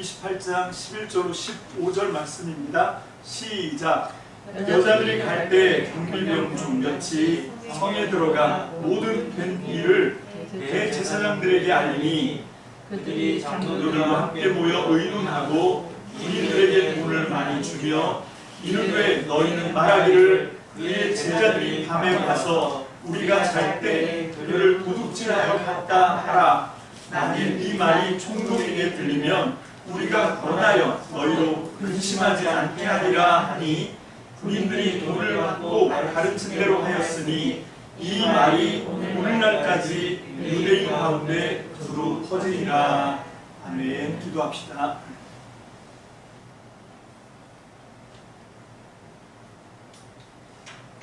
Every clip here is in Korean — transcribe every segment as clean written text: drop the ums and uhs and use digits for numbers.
28장 11절로 15절 말씀입니다. 시작. 여자들이 갈 때 경비병 중 몇이 성에 들어가 모든 된 일을 대제사장들에게 알리니 그들이 장로들과 함께 모여 의논하고 군인들에게 돈을 많이 주며 이르되 너희는 말하기를 그의 제자들이 밤에 가서 우리가 잘 때 그를 도둑질하여 갔다 하라. 만일 이 말이 총독에게 들리면 우리가 권하여 너희로 근심하지 않게 하리라 하니 군인들이 돈을 받고 가르친 대로 하였으니 이 말이 오늘날까지 유대인 가운데 두루 퍼지리라. 아멘. 기도합시다.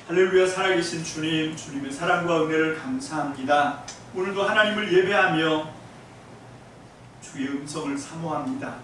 할렐루야. 살아계신 주님, 주님의 사랑과 은혜를 감사합니다. 오늘도 하나님을 예배하며 주의 음성을 사모합니다.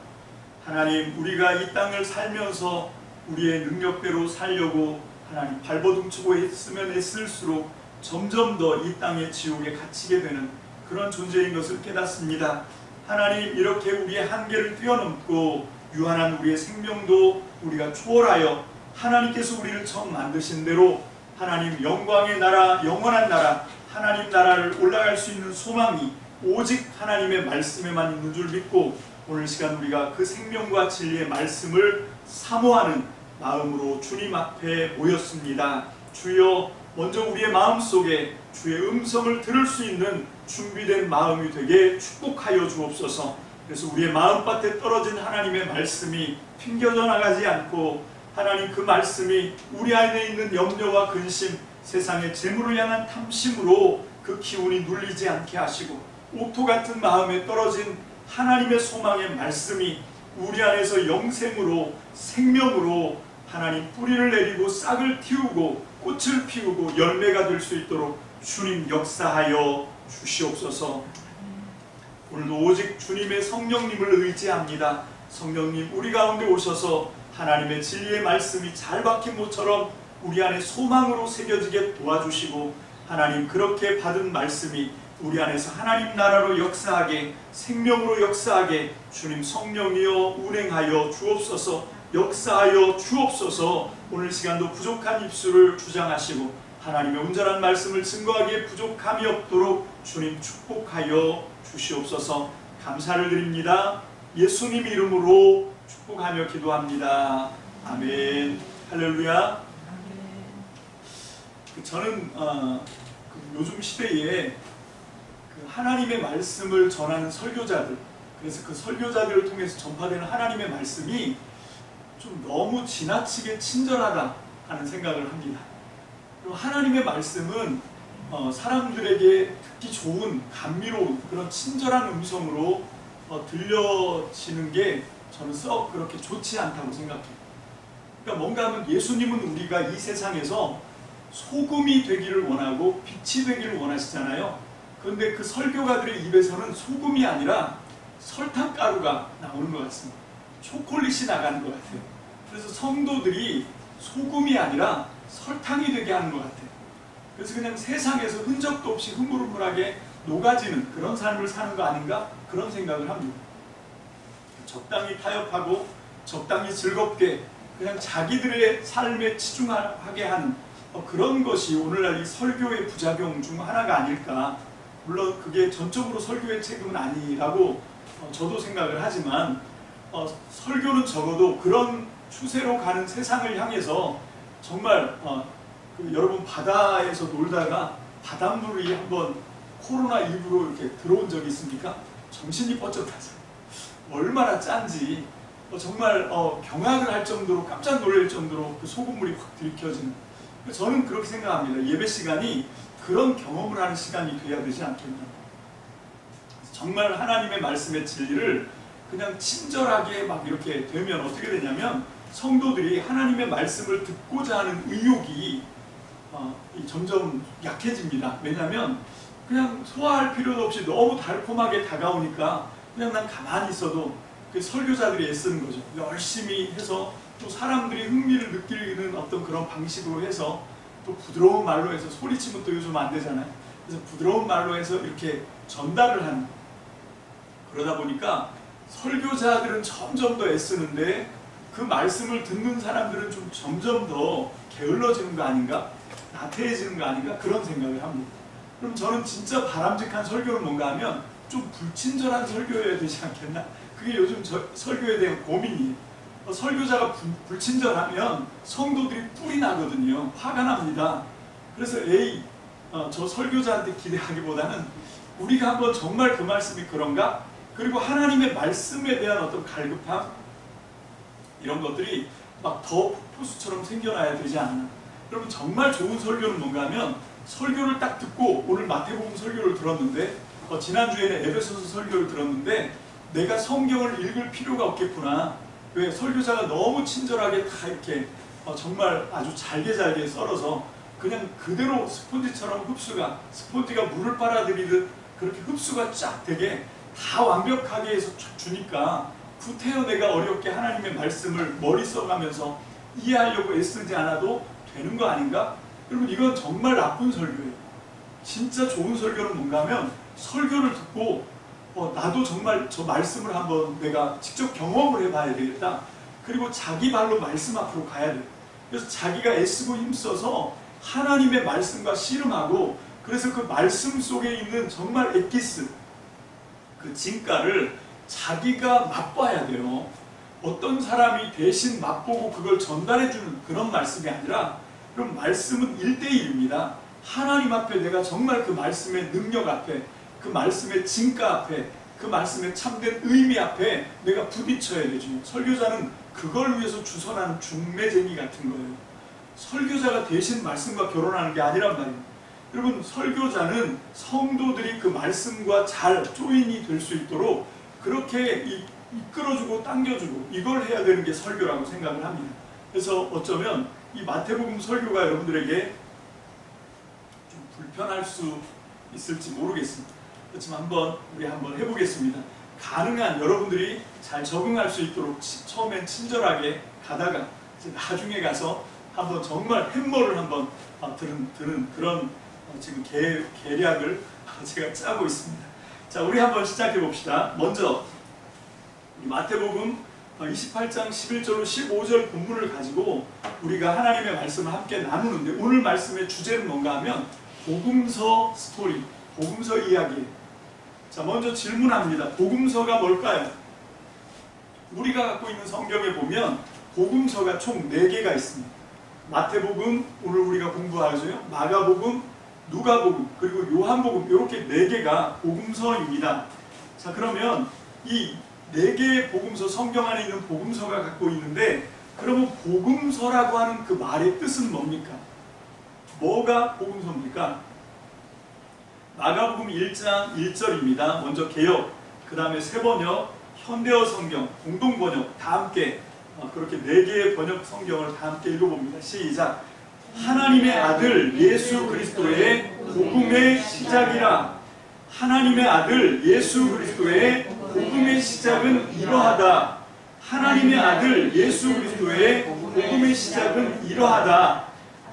하나님, 우리가 이 땅을 살면서 우리의 능력대로 살려고 하나님 발버둥치고 했으면 했을수록 점점 더 이 땅의 지옥에 갇히게 되는 그런 존재인 것을 깨닫습니다. 하나님, 이렇게 우리의 한계를 뛰어넘고 유한한 우리의 생명도 우리가 초월하여 하나님께서 우리를 처음 만드신 대로 하나님 영광의 나라, 영원한 나라, 하나님 나라를 올라갈 수 있는 소망이 오직 하나님의 말씀에만 있는 줄 믿고 오늘 시간 우리가 그 생명과 진리의 말씀을 사모하는 마음으로 주님 앞에 모였습니다. 주여, 먼저 우리의 마음속에 주의 음성을 들을 수 있는 준비된 마음이 되게 축복하여 주옵소서. 그래서 우리의 마음밭에 떨어진 하나님의 말씀이 튕겨져 나가지 않고 하나님 그 말씀이 우리 안에 있는 염려와 근심, 세상의 재물을 향한 탐심으로 그 기운이 눌리지 않게 하시고 옥토 같은 마음에 떨어진 하나님의 소망의 말씀이 우리 안에서 영생으로 생명으로 하나님 뿌리를 내리고 싹을 틔우고 꽃을 피우고 열매가 될 수 있도록 주님 역사하여 주시옵소서. 오늘도 오직 주님의 성령님을 의지합니다. 성령님, 우리 가운데 오셔서 하나님의 진리의 말씀이 잘 박힌 모처럼 우리 안에 소망으로 새겨지게 도와주시고 하나님, 그렇게 받은 말씀이 우리 안에서 하나님 나라로 역사하게, 생명으로 역사하게 주님 성령이여 운행하여 주옵소서. 역사하여 주옵소서. 오늘 시간도 부족한 입술을 주장하시고 하나님의 온전한 말씀을 증거하기에 부족함이 없도록 주님 축복하여 주시옵소서. 감사를 드립니다. 예수님 이름으로 축복하며 기도합니다. 아멘. 할렐루야. 저는 요즘 시대에 하나님의 말씀을 전하는 설교자들, 그래서 그 설교자들을 통해서 전파되는 하나님의 말씀이 좀 너무 지나치게 친절하다 하는 생각을 합니다. 그리고 하나님의 말씀은 사람들에게 듣기 좋은 감미로운 그런 친절한 음성으로 들려지는 게 저는 썩 그렇게 좋지 않다고 생각해요. 그러니까 뭔가 하면 예수님은 우리가 이 세상에서 소금이 되기를 원하고 빛이 되기를 원하시잖아요. 그런데 그 설교가들의 입에서는 소금이 아니라 설탕가루가 나오는 것 같습니다. 초콜릿이 나가는 것 같아요. 그래서 성도들이 소금이 아니라 설탕이 되게 하는 것 같아요. 그래서 그냥 세상에서 흔적도 없이 흐물흐물하게 녹아지는 그런 삶을 사는 거 아닌가? 그런 생각을 합니다. 적당히 타협하고 적당히 즐겁게 그냥 자기들의 삶에 치중하게 하는 그런 것이 오늘날 이 설교의 부작용 중 하나가 아닐까. 물론 그게 전적으로 설교의 책임은 아니라고 저도 생각을 하지만 설교는 적어도 그런 추세로 가는 세상을 향해서 정말 여러분 바다에서 놀다가 바닷물이 한번 코로나19로 이렇게 들어온 적이 있습니까? 정신이 뻗쳤다죠. 얼마나 짠지 정말 경악을 할 정도로 깜짝 놀랄 정도로 그 소금물이 확 들이켜지는. 저는 그렇게 생각합니다. 예배 시간이 그런 경험을 하는 시간이 돼야 되지 않겠나. 정말 하나님의 말씀의 진리를 그냥 친절하게 막 이렇게 되면 어떻게 되냐면 성도들이 하나님의 말씀을 듣고자 하는 의욕이 점점 약해집니다. 왜냐하면 그냥 소화할 필요도 없이 너무 달콤하게 다가오니까 그냥 난 가만히 있어도 그 설교자들이 애쓰는 거죠. 열심히 해서 또 사람들이 흥미를 느끼는 어떤 그런 방식으로 해서 또 부드러운 말로 해서 소리치면 또 요즘 안 되잖아요. 그래서 부드러운 말로 해서 이렇게 전달을 하는. 그러다 보니까 설교자들은 점점 더 애쓰는데 그 말씀을 듣는 사람들은 좀 점점 더 게을러지는 거 아닌가? 나태해지는 거 아닌가? 그런 생각을 합니다. 그럼 저는 진짜 바람직한 설교는 뭔가 하면 좀 불친절한 설교여야 되지 않겠나? 그게 요즘 설교에 대한 고민이에요. 설교자가 불친절하면 성도들이 뿔이 나거든요. 화가 납니다. 그래서 저 설교자한테 기대하기보다는 우리가 한번 정말 그 말씀이 그런가? 그리고 하나님의 말씀에 대한 어떤 갈급함 이런 것들이 막 더 폭포수처럼 생겨나야 되지 않나. 여러분 정말 좋은 설교는 뭔가 하면 설교를 딱 듣고 오늘 마태복음 설교를 들었는데 지난주에는 에베소서 설교를 들었는데 내가 성경을 읽을 필요가 없겠구나. 왜? 설교자가 너무 친절하게 다 이렇게 정말 아주 잘게 썰어서 그냥 그대로 스폰지처럼 스폰지가 물을 빨아들이듯 그렇게 흡수가 쫙 되게 다 완벽하게 해서 주니까 구태여 내가 어렵게 하나님의 말씀을 머리 써가면서 이해하려고 애쓰지 않아도 되는 거 아닌가? 여러분 이건 정말 나쁜 설교예요. 진짜 좋은 설교는 뭔가 하면 설교를 듣고 나도 정말 저 말씀을 한번 내가 직접 경험을 해봐야 되겠다. 그리고 자기 발로 말씀 앞으로 가야 돼요. 그래서 자기가 애쓰고 힘써서 하나님의 말씀과 씨름하고 그래서 그 말씀 속에 있는 정말 엑기스 그 진가를 자기가 맛봐야 돼요. 어떤 사람이 대신 맛보고 그걸 전달해주는 그런 말씀이 아니라 그럼 말씀은 1대1입니다. 하나님 앞에 내가 정말 그 말씀의 능력 앞에 그 말씀의 진가 앞에 그 말씀의 참된 의미 앞에 내가 부딪혀야 되죠. 설교자는 그걸 위해서 주선하는 중매쟁이 같은 거예요. 설교자가 대신 말씀과 결혼하는 게 아니란 말이에요. 여러분 설교자는 성도들이 그 말씀과 잘 조인이 될 수 있도록 그렇게 이끌어주고 당겨주고 이걸 해야 되는 게 설교라고 생각을 합니다. 그래서 어쩌면 이 마태복음 설교가 여러분들에게 좀 불편할 수 있을지 모르겠습니다. 그렇지만 우리 한번 해보겠습니다. 가능한 여러분들이 잘 적응할 수 있도록 처음엔 친절하게 가다가 나중에 가서 한번 정말 햄머를 한번 드는 그런 지금 계략을 제가 짜고 있습니다. 자, 우리 한번 시작해 봅시다. 먼저 마태복음 28장 11절로 15절 본문을 가지고 우리가 하나님의 말씀을 함께 나누는데 오늘 말씀의 주제는 뭔가 하면 복음서 스토리, 복음서 이야기예요. 자, 먼저 질문합니다. 복음서가 뭘까요? 우리가 갖고 있는 성경에 보면 복음서가 총 4개가 있습니다. 마태복음, 오늘 우리가 공부하죠. 마가복음, 누가복음, 그리고 요한복음 이렇게 4개가 복음서입니다. 자, 그러면 이 4개의 복음서, 성경 안에 있는 복음서가 갖고 있는데 그러면 복음서라고 하는 그 말의 뜻은 뭡니까? 뭐가 복음서입니까? 마가복음 1장 1절입니다. 먼저 개역, 그 다음에 새번역, 현대어 성경, 공동번역 다 함께 그렇게 4개의 번역 성경을 다 함께 읽어봅니다. 시작! 하나님의 아들 예수 그리스도의 복음의 시작이라. 하나님의 아들 예수 그리스도의 복음의 시작은 이러하다. 하나님의 아들 예수 그리스도의 복음의 시작은 이러하다.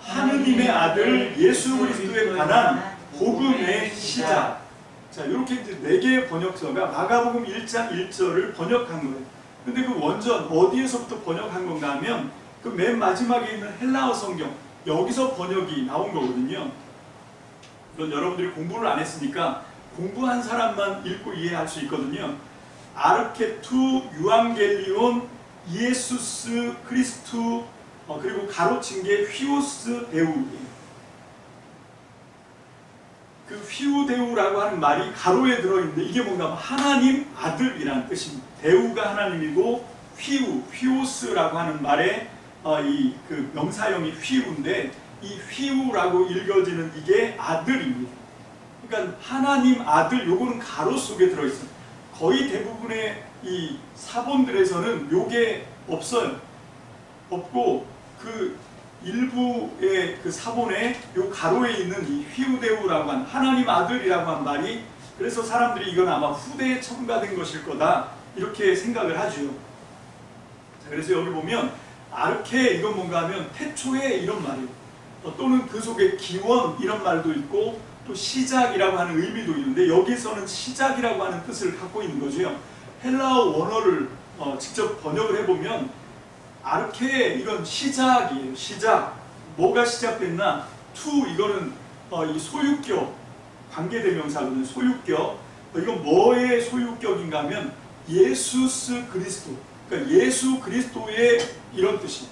하느님의 아들 예수 그리스도에 관한 복음의 시작. 자, 이렇게 이제 4개의 번역서가 마가복음 1장 1절을 번역한 거예요. 근데 그 원전 어디에서부터 번역한 건가 하면 그 맨 마지막에 있는 헬라어 성경 여기서 번역이 나온 거거든요. 이건 여러분들이 공부를 안 했으니까 공부한 사람만 읽고 이해할 수 있거든요. 아르케투 유앙겔리온 이에수스 크리스투 그리고 가로친 게 휘우스 데우예요. 그 휘우데우라고 하는 말이 가로에 들어있는데 이게 뭔가 하나님 아들이라는 뜻입니다. 데우가 하나님이고 휘우스라고 하는 말에 그 명사형이 휘우인데 이 휘우라고 읽어지는 이게 아들입니다. 그러니까 하나님 아들 요거는 가로 속에 들어있어요. 거의 대부분의 이 사본들에서는 요게 없어요. 없고 그 일부의 그 사본에 요 가로에 있는 이 휘우데우라고 한 하나님 아들이라고 한 말이 그래서 사람들이 이건 아마 후대에 첨가된 것일 거다 이렇게 생각을 하죠. 자, 그래서 여기 보면 아르케 이건 뭔가 하면 태초에 이런 말이에요. 또는 그 속에 기원 이런 말도 있고 또 시작이라고 하는 의미도 있는데 여기서는 시작이라고 하는 뜻을 갖고 있는 거죠. 헬라어 원어를 직접 번역을 해보면 아르케 이건 시작이에요. 시작. 뭐가 시작됐나? 투 이거는 이 소유격 관계대명사거든요. 소유격. 이건 뭐의 소유격인가 하면 예수스 그리스도. 그러니까 예수 그리스도의 이런 뜻이.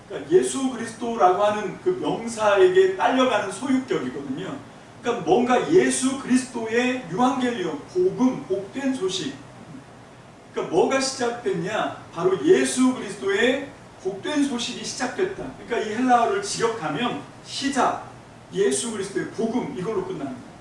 그러니까 예수 그리스도라고 하는 그 명사에게 딸려가는 소유격이거든요. 그러니까 뭔가 예수 그리스도의 유한겔리온, 복음, 복된 소식. 그러니까 뭐가 시작됐냐? 바로 예수 그리스도의 복된 소식이 시작됐다. 그러니까 이 헬라어를 직역하면 시작, 예수 그리스도의 복음 이걸로 끝납니다.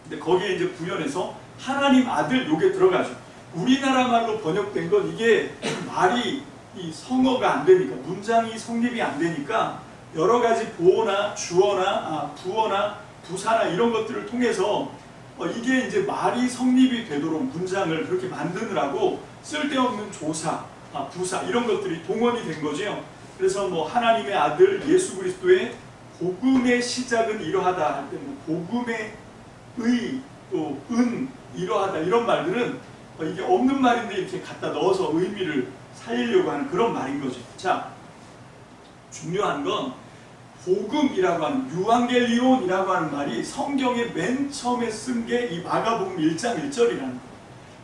근데 거기에 이제 구현해서 하나님 아들 요게 들어가죠. 우리나라 말로 번역된 건 이게 말이 이 성어가 안 되니까, 문장이 성립이 안 되니까 여러 가지 보어나 주어나 부어나 부사나 이런 것들을 통해서 이게 이제 말이 성립이 되도록 문장을 그렇게 만드느라고 쓸데없는 조사, 부사 이런 것들이 동원이 된 거죠. 그래서 뭐 하나님의 아들 예수 그리스도의 복음의 시작은 이러하다 할 때 뭐 복음의 의, 또 은 이러하다 이런 말들은 이게 없는 말인데 이렇게 갖다 넣어서 의미를 살리려고 하는 그런 말인 거죠. 자, 중요한 건 복음이라고 하는 유한겔리온이라고 하는 말이 성경에 맨 처음에 쓴 게 이 마가복음 1장 1절이라는 거예요.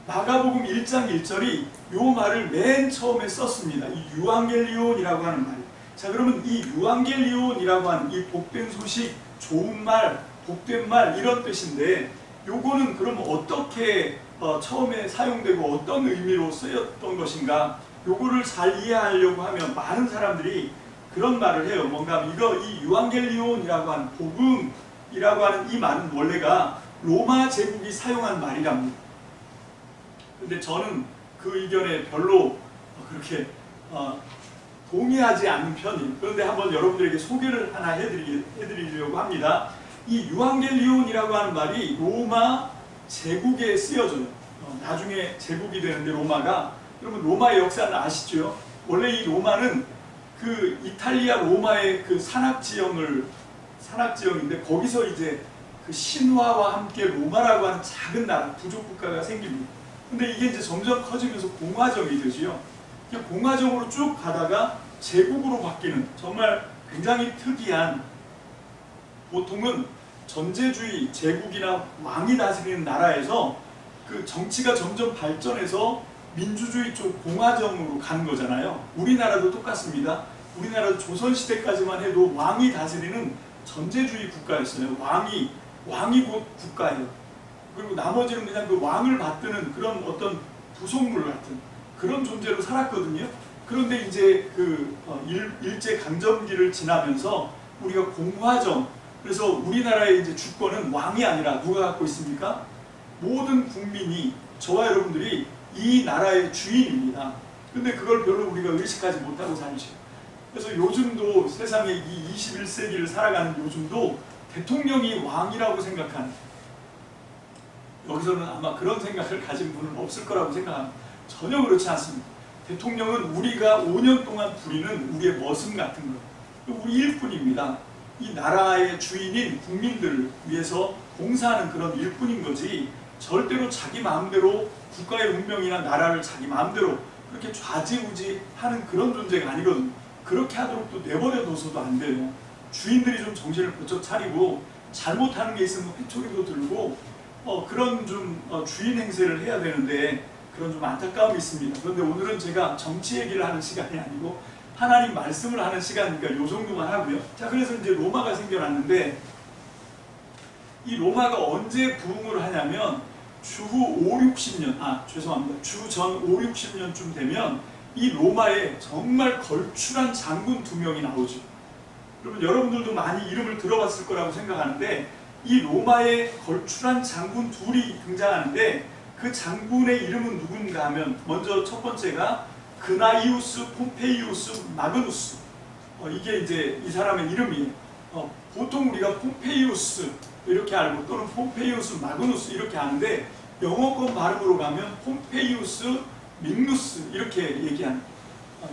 마가복음 1장 1절이 요 말을 맨 처음에 썼습니다. 이 유한겔리온이라고 하는 말이. 자, 그러면 이 유한겔리온이라고 하는 이 복된 소식, 좋은 말, 복된 말 이런 뜻인데 요거는 그럼 어떻게 처음에 사용되고 어떤 의미로 쓰였던 것인가? 요거를 잘 이해하려고 하면 많은 사람들이 그런 말을 해요. 뭔가 이 유한겔리온이라고 하는 복음이라고 하는 이 말은 원래가 로마 제국이 사용한 말이랍니다. 근데 저는 그 의견에 별로 그렇게 동의하지 않는 편이에요. 그런데 한번 여러분들에게 소개를 하나 해드리려고 합니다. 이 유한겔리온이라고 하는 말이 로마 제국에 쓰여져요. 나중에 제국이 되는데 로마가, 그러면 로마의 역사는 아시죠? 원래 이 로마는 그 이탈리아 로마의 그 산악지형인데 거기서 이제 그 신화와 함께 로마라고 하는 작은 나라, 부족 국가가 생깁니다. 근데 이게 이제 점점 커지면서 공화정이 되지요. 공화정으로 쭉 가다가 제국으로 바뀌는 정말 굉장히 특이한, 보통은 전제주의 제국이나 왕이 다스리는 나라에서 그 정치가 점점 발전해서 민주주의 쪽 공화정으로 가는 거잖아요. 우리나라도 똑같습니다. 우리나라도 조선시대까지만 해도 왕이 다스리는 전제주의 국가였어요. 왕이 곧 국가예요. 그리고 나머지는 그냥 그 왕을 받드는 그런 어떤 부속물 같은 그런 존재로 살았거든요. 그런데 이제 그 일제 강점기를 지나면서 우리가 공화정, 그래서 우리나라의 이제 주권은 왕이 아니라 누가 갖고 있습니까? 모든 국민이, 저와 여러분들이 이 나라의 주인입니다. 근데 그걸 별로 우리가 의식하지 못하고 살죠. 그래서 요즘도 세상에 이 21세기를 살아가는 요즘도 대통령이 왕이라고 생각하는, 여기서는 아마 그런 생각을 가진 분은 없을 거라고 생각합니다. 전혀 그렇지 않습니다. 대통령은 우리가 5년 동안 부리는 우리의 머슴 같은 거예요. 우리 일꾼입니다. 이 나라의 주인인 국민들을 위해서 봉사하는 그런 일꾼인 거지, 절대로 자기 마음대로 국가의 운명이나 나라를 자기 마음대로 그렇게 좌지우지하는 그런 존재가 아니거든요. 그렇게 하도록 또 내버려둬서도 안 돼요. 주인들이 좀 정신을 번쩍 차리고 잘못하는 게 있으면 회초리도 들고 그런 좀 주인 행세를 해야 되는데 그런 좀 안타까움이 있습니다. 그런데 오늘은 제가 정치 얘기를 하는 시간이 아니고 하나님 말씀을 하는 시간이니까 요 정도만 하고요. 자, 그래서 이제 로마가 생겨났는데 이 로마가 언제 부흥을 하냐면 주후 5, 60년, 주전 5, 60년쯤 되면 이 로마에 정말 걸출한 장군 2명이 나오죠. 그러면 여러분들도 많이 이름을 들어봤을 거라고 생각하는데 이 로마에 걸출한 장군 2이 등장하는데 그 장군의 이름은 누군가 하면 먼저 첫 번째가 그나이우스 폼페이우스 마그누스. 이게 이제 이 사람의 이름이에요. 보통 우리가 폼페이우스 이렇게 알고 또는 폼페이우스 마그누스 이렇게 아는데 영어권 발음으로 가면 폼페이우스 믹누스 이렇게 얘기하는,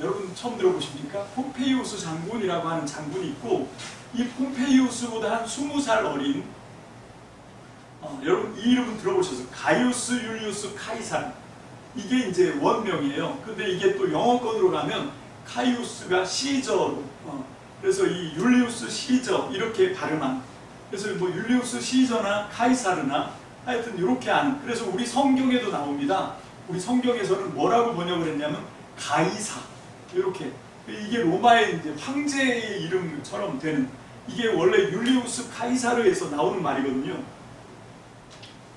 여러분 처음 들어보십니까? 폼페이우스 장군이라고 하는 장군이 있고 이 폼페이우스보다 한 20살 어린 여러분 이 이름은 들어보셨어요? 가이우스 율리우스 카이사르. 이게 이제 원명이에요. 근데 이게 또 영어권으로 가면 카이우스가 시저로, 그래서 이 율리우스 시저 이렇게 발음한, 그래서 뭐 율리우스 시저나 카이사르나 하여튼 이렇게 하는, 그래서 우리 성경에도 나옵니다. 우리 성경에서는 뭐라고 번역을 했냐면 가이사, 이렇게. 이게 로마의 이제 황제의 이름처럼 되는, 이게 원래 율리우스 카이사르에서 나오는 말이거든요.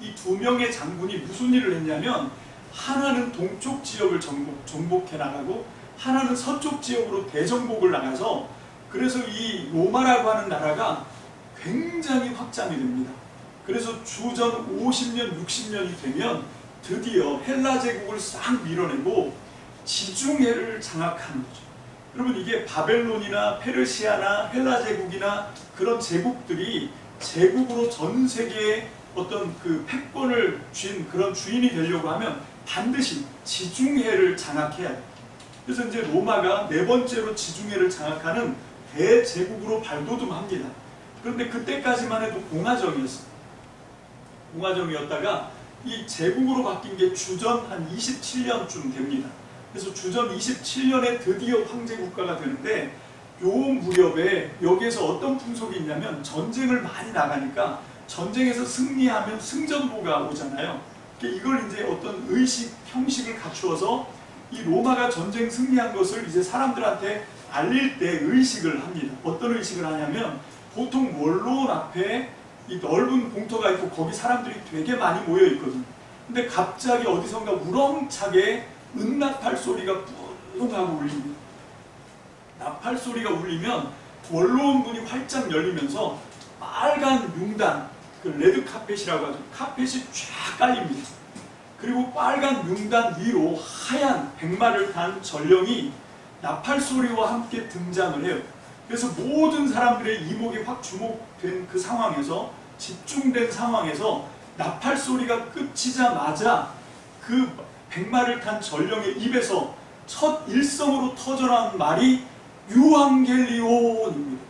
이 두 명의 장군이 무슨 일을 했냐면, 하나는 동쪽 지역을 정복해 나가고 하나는 서쪽 지역으로 대정복을 나가서, 그래서 이 로마라고 하는 나라가 굉장히 확장이 됩니다. 그래서 주전 50년, 60년이 되면 드디어 헬라 제국을 싹 밀어내고 지중해를 장악하는 거죠. 여러분, 이게 바벨론이나 페르시아나 헬라 제국이나 그런 제국들이 제국으로 전 세계에 어떤 그 패권을 쥔 그런 주인이 되려고 하면 반드시 지중해를 장악해야 돼요. 그래서 이제 로마가 네 번째로 지중해를 장악하는 대제국으로 발돋움합니다. 그런데 그때까지만 해도 공화정이었어요. 공화정이었다가 이 제국으로 바뀐 게 주전 한 27년쯤 됩니다. 그래서 주전 27년에 드디어 황제 국가가 되는데, 요 무렵에 여기에서 어떤 풍속이 있냐면, 전쟁을 많이 나가니까 전쟁에서 승리하면 승전보가 오잖아요. 이걸 이제 어떤 의식, 형식을 갖추어서 이 로마가 전쟁 승리한 것을 이제 사람들한테 알릴 때 의식을 합니다. 어떤 의식을 하냐면, 보통 원로원 앞에 이 넓은 공터가 있고 거기 사람들이 되게 많이 모여 있거든요. 근데 갑자기 어디선가 우렁차게 은나팔 소리가 뿡 하고 울립니다. 나팔 소리가 울리면 원로원문이 활짝 열리면서 빨간 융단, 그 레드 카펫이라고 하죠. 카펫이 쫙 깔립니다. 그리고 빨간 융단 위로 하얀 백마를 탄 전령이 나팔 소리와 함께 등장을 해요. 그래서 모든 사람들의 이목이 확 주목된 그 상황에서, 집중된 상황에서 나팔 소리가 끝이자마자 그 백마를 탄 전령의 입에서 첫 일성으로 터져나온 말이 유앙겔리온입니다.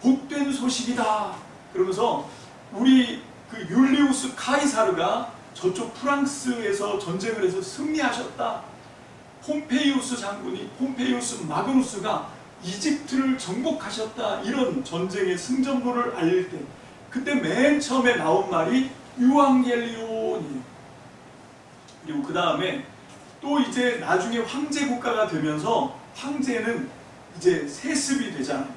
복된 소식이다. 그러면서 우리 그 율리우스 카이사르가 저쪽 프랑스에서 전쟁을 해서 승리하셨다. 폼페이우스 장군이, 폼페이우스 마그누스가 이집트를 정복하셨다. 이런 전쟁의 승전보를 알릴 때, 그때 맨 처음에 나온 말이 유앙겔리온이에요. 그리고 그 다음에 또 이제 나중에 황제 국가가 되면서, 황제는 이제 세습이 되잖아요.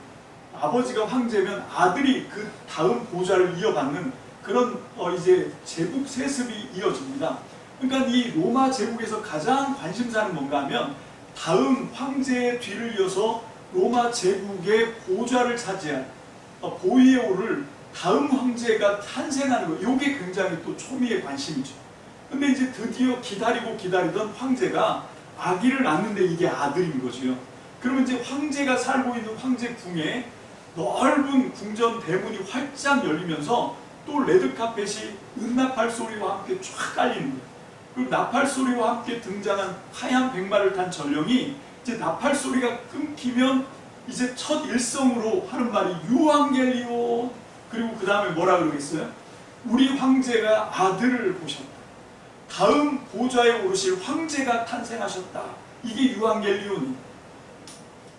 아버지가 황제면 아들이 그 다음 보좌를 이어받는 그런 이제 제국 세습이 이어집니다. 그러니까 이 로마 제국에서 가장 관심사는 뭔가 하면, 다음 황제의 뒤를 이어서 로마 제국의 보좌를 차지할, 보위에 오를 다음 황제가 탄생하는 거, 이게 굉장히 또 초미의 관심이죠. 근데 이제 드디어 기다리고 기다리던 황제가 아기를 낳는데 이게 아들인 거죠. 그러면 이제 황제가 살고 있는 황제궁에 넓은 궁전 대문이 활짝 열리면서 또 레드카펫이 은나팔 소리와 함께 쫙 깔리는 거예요. 그리고 나팔 소리와 함께 등장한 하얀 백마를 탄 전령이 이제 나팔 소리가 끊기면 이제 첫 일성으로 하는 말이 유앙겔리온. 그리고 그 다음에 뭐라 그러겠어요? 우리 황제가 아들을 보셨다. 다음 보좌에 오르실 황제가 탄생하셨다. 이게 유앙겔리온이에요.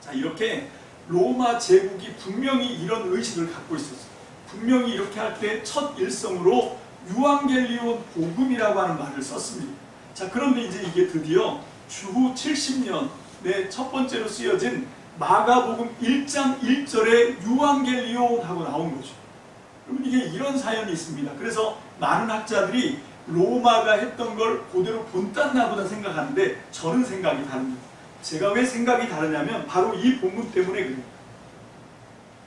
자, 이렇게 로마 제국이 분명히 이런 의식을 갖고 있었어요. 분명히 이렇게 할 때 첫 일성으로 유앙겔리온 복음이라고 하는 말을 썼습니다. 자, 그런데 이제 이게 드디어 주후 70년에 첫 번째로 쓰여진 마가복음 1장 1절에 유앙겔리온 하고 나온 거죠. 그럼 이게 이런 사연이 있습니다. 그래서 많은 학자들이 로마가 했던 걸 그대로 본땄나 보다 생각하는데, 저는 생각이 다릅니다. 제가 왜 생각이 다르냐면 바로 이 본문 때문에 그래요.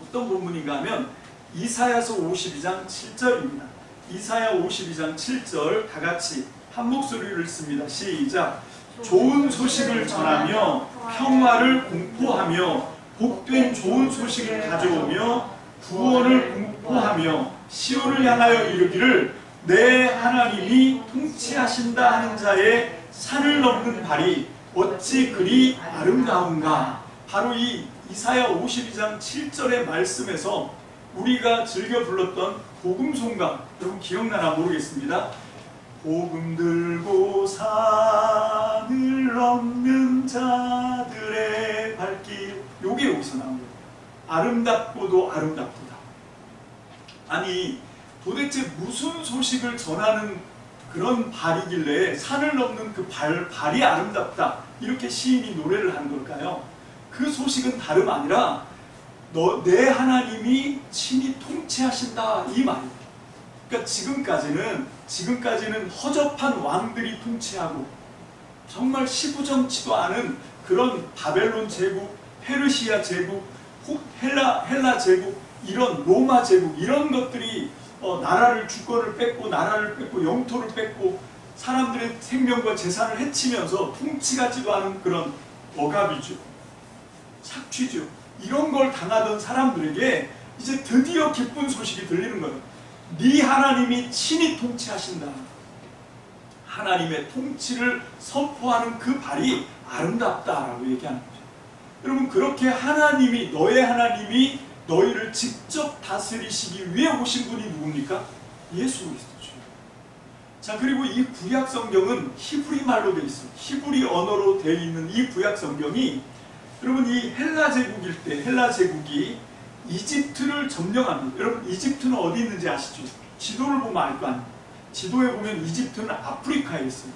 어떤 본문인가 하면 이사야서 52장 7절입니다. 이사야 52장 7절 다 같이 한 목소리를 읽습니다. 시작. 좋은 소식을 전하며 평화를 공포하며 복된 좋은 소식을 가져오며 구원을 공포하며 시온을 향하여 이르기를 내 하나님이 통치하신다 하는 자의 산을 넘는 발이 어찌 그리 아름다운가. 바로 이 이사야 52장 7절의 말씀에서 우리가 즐겨 불렀던 복음송가, 여러분 기억나나 모르겠습니다. 복음 들고 산을 넘는 자들의 발길. 요게 여기서 나온 거예요. 아름답고도 아름답도다. 아니 도대체 무슨 소식을 전하는 그런 발이길래 산을 넘는 그 발이 아름답다 이렇게 시인이 노래를 한 걸까요? 그 소식은 다름 아니라 내 하나님이 친히 통치하신다 이 말이에요. 그러니까 지금까지는 허접한 왕들이 통치하고 정말 시부정치도 않은 그런 바벨론 제국, 페르시아 제국, 헬라 제국, 이런 로마 제국 이런 것들이 나라를 주권을 뺏고 나라를 뺏고 영토를 뺏고 사람들의 생명과 재산을 해치면서 통치 같지도 않은 그런 억압이죠. 착취죠. 이런 걸 당하던 사람들에게 이제 드디어 기쁜 소식이 들리는 거예요. 네 하나님이 친히 통치하신다. 하나님의 통치를 선포하는 그 발이 아름답다라고 얘기하는 거죠. 여러분 그렇게 너의 하나님이 너희를 직접 다스리시기 위해 오신 분이 누굽니까? 예수 그리스도죠. 자, 그리고 이 구약 성경은 히브리 말로 되어 있어요. 히브리 언어로 되어 있는 이 구약 성경이 여러분 이 헬라 제국일 때 헬라 제국이 이집트를 점령합니다. 여러분 이집트는 어디 있는지 아시죠? 지도를 보면 알 거 아니에요. 지도에 보면 이집트는 아프리카에 있어요.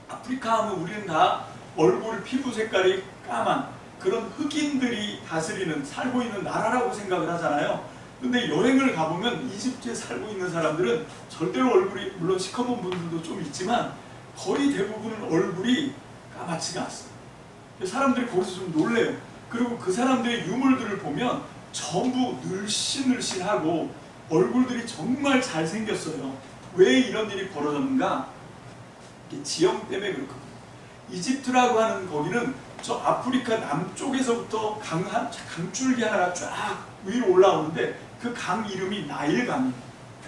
아프리카 하면 우리는 다 얼굴 피부 색깔이 까만 그런 흑인들이 다스리는 살고 있는 나라라고 생각을 하잖아요. 근데 여행을 가보면 이집트에 살고 있는 사람들은 절대로 얼굴이 물론 시커먼 분들도 좀 있지만 거의 대부분은 얼굴이 까맣지가 않습니다. 사람들이 거기서 좀 놀래요. 그리고 그 사람들의 유물들을 보면 전부 늘씬늘씬하고 얼굴들이 정말 잘생겼어요. 왜 이런 일이 벌어졌는가? 지형 때문에 그렇거든요. 이집트라고 하는 거기는 저 아프리카 남쪽에서부터 강줄기 하나가 쫙 위로 올라오는데 그 강 이름이 나일강이에요.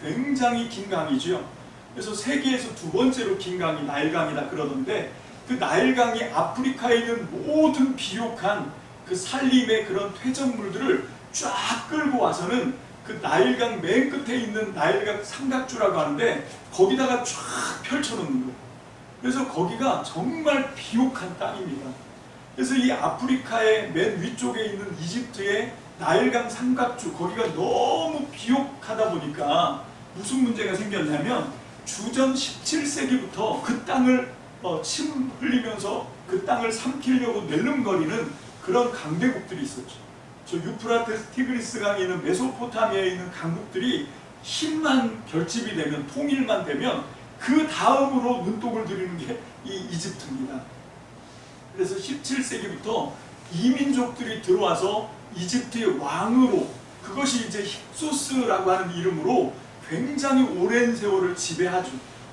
굉장히 긴 강이죠. 그래서 세계에서 두 번째로 긴 강이 나일강이다 그러던데 그 나일강이 아프리카에 있는 모든 비옥한 그 산림의 그런 퇴적물들을 쫙 끌고 와서는 그 나일강 맨 끝에 있는 나일강 삼각주라고 하는데 거기다가 쫙 펼쳐놓는 거예요. 그래서 거기가 정말 비옥한 땅입니다. 그래서 이 아프리카의 맨 위쪽에 있는 이집트의 나일강 삼각주 거기가 너무 비옥하다 보니까 무슨 문제가 생겼냐면 주전 17세기부터 그 땅을 침 흘리면서 그 땅을 삼키려고 낼름거리는 그런 강대국들이 있었죠. 저 유프라테스 티그리스 강에 있는 메소포타미아에 있는 강국들이 힘만 결집이 되면 통일만 되면 그 다음으로 눈독을 들이는 게 이 이집트입니다. 그래서 17세기부터 이민족들이 들어와서 이집트의 왕으로 그것이 이제 힉소스라고 하는 이름으로 굉장히 오랜 세월을 지배하죠.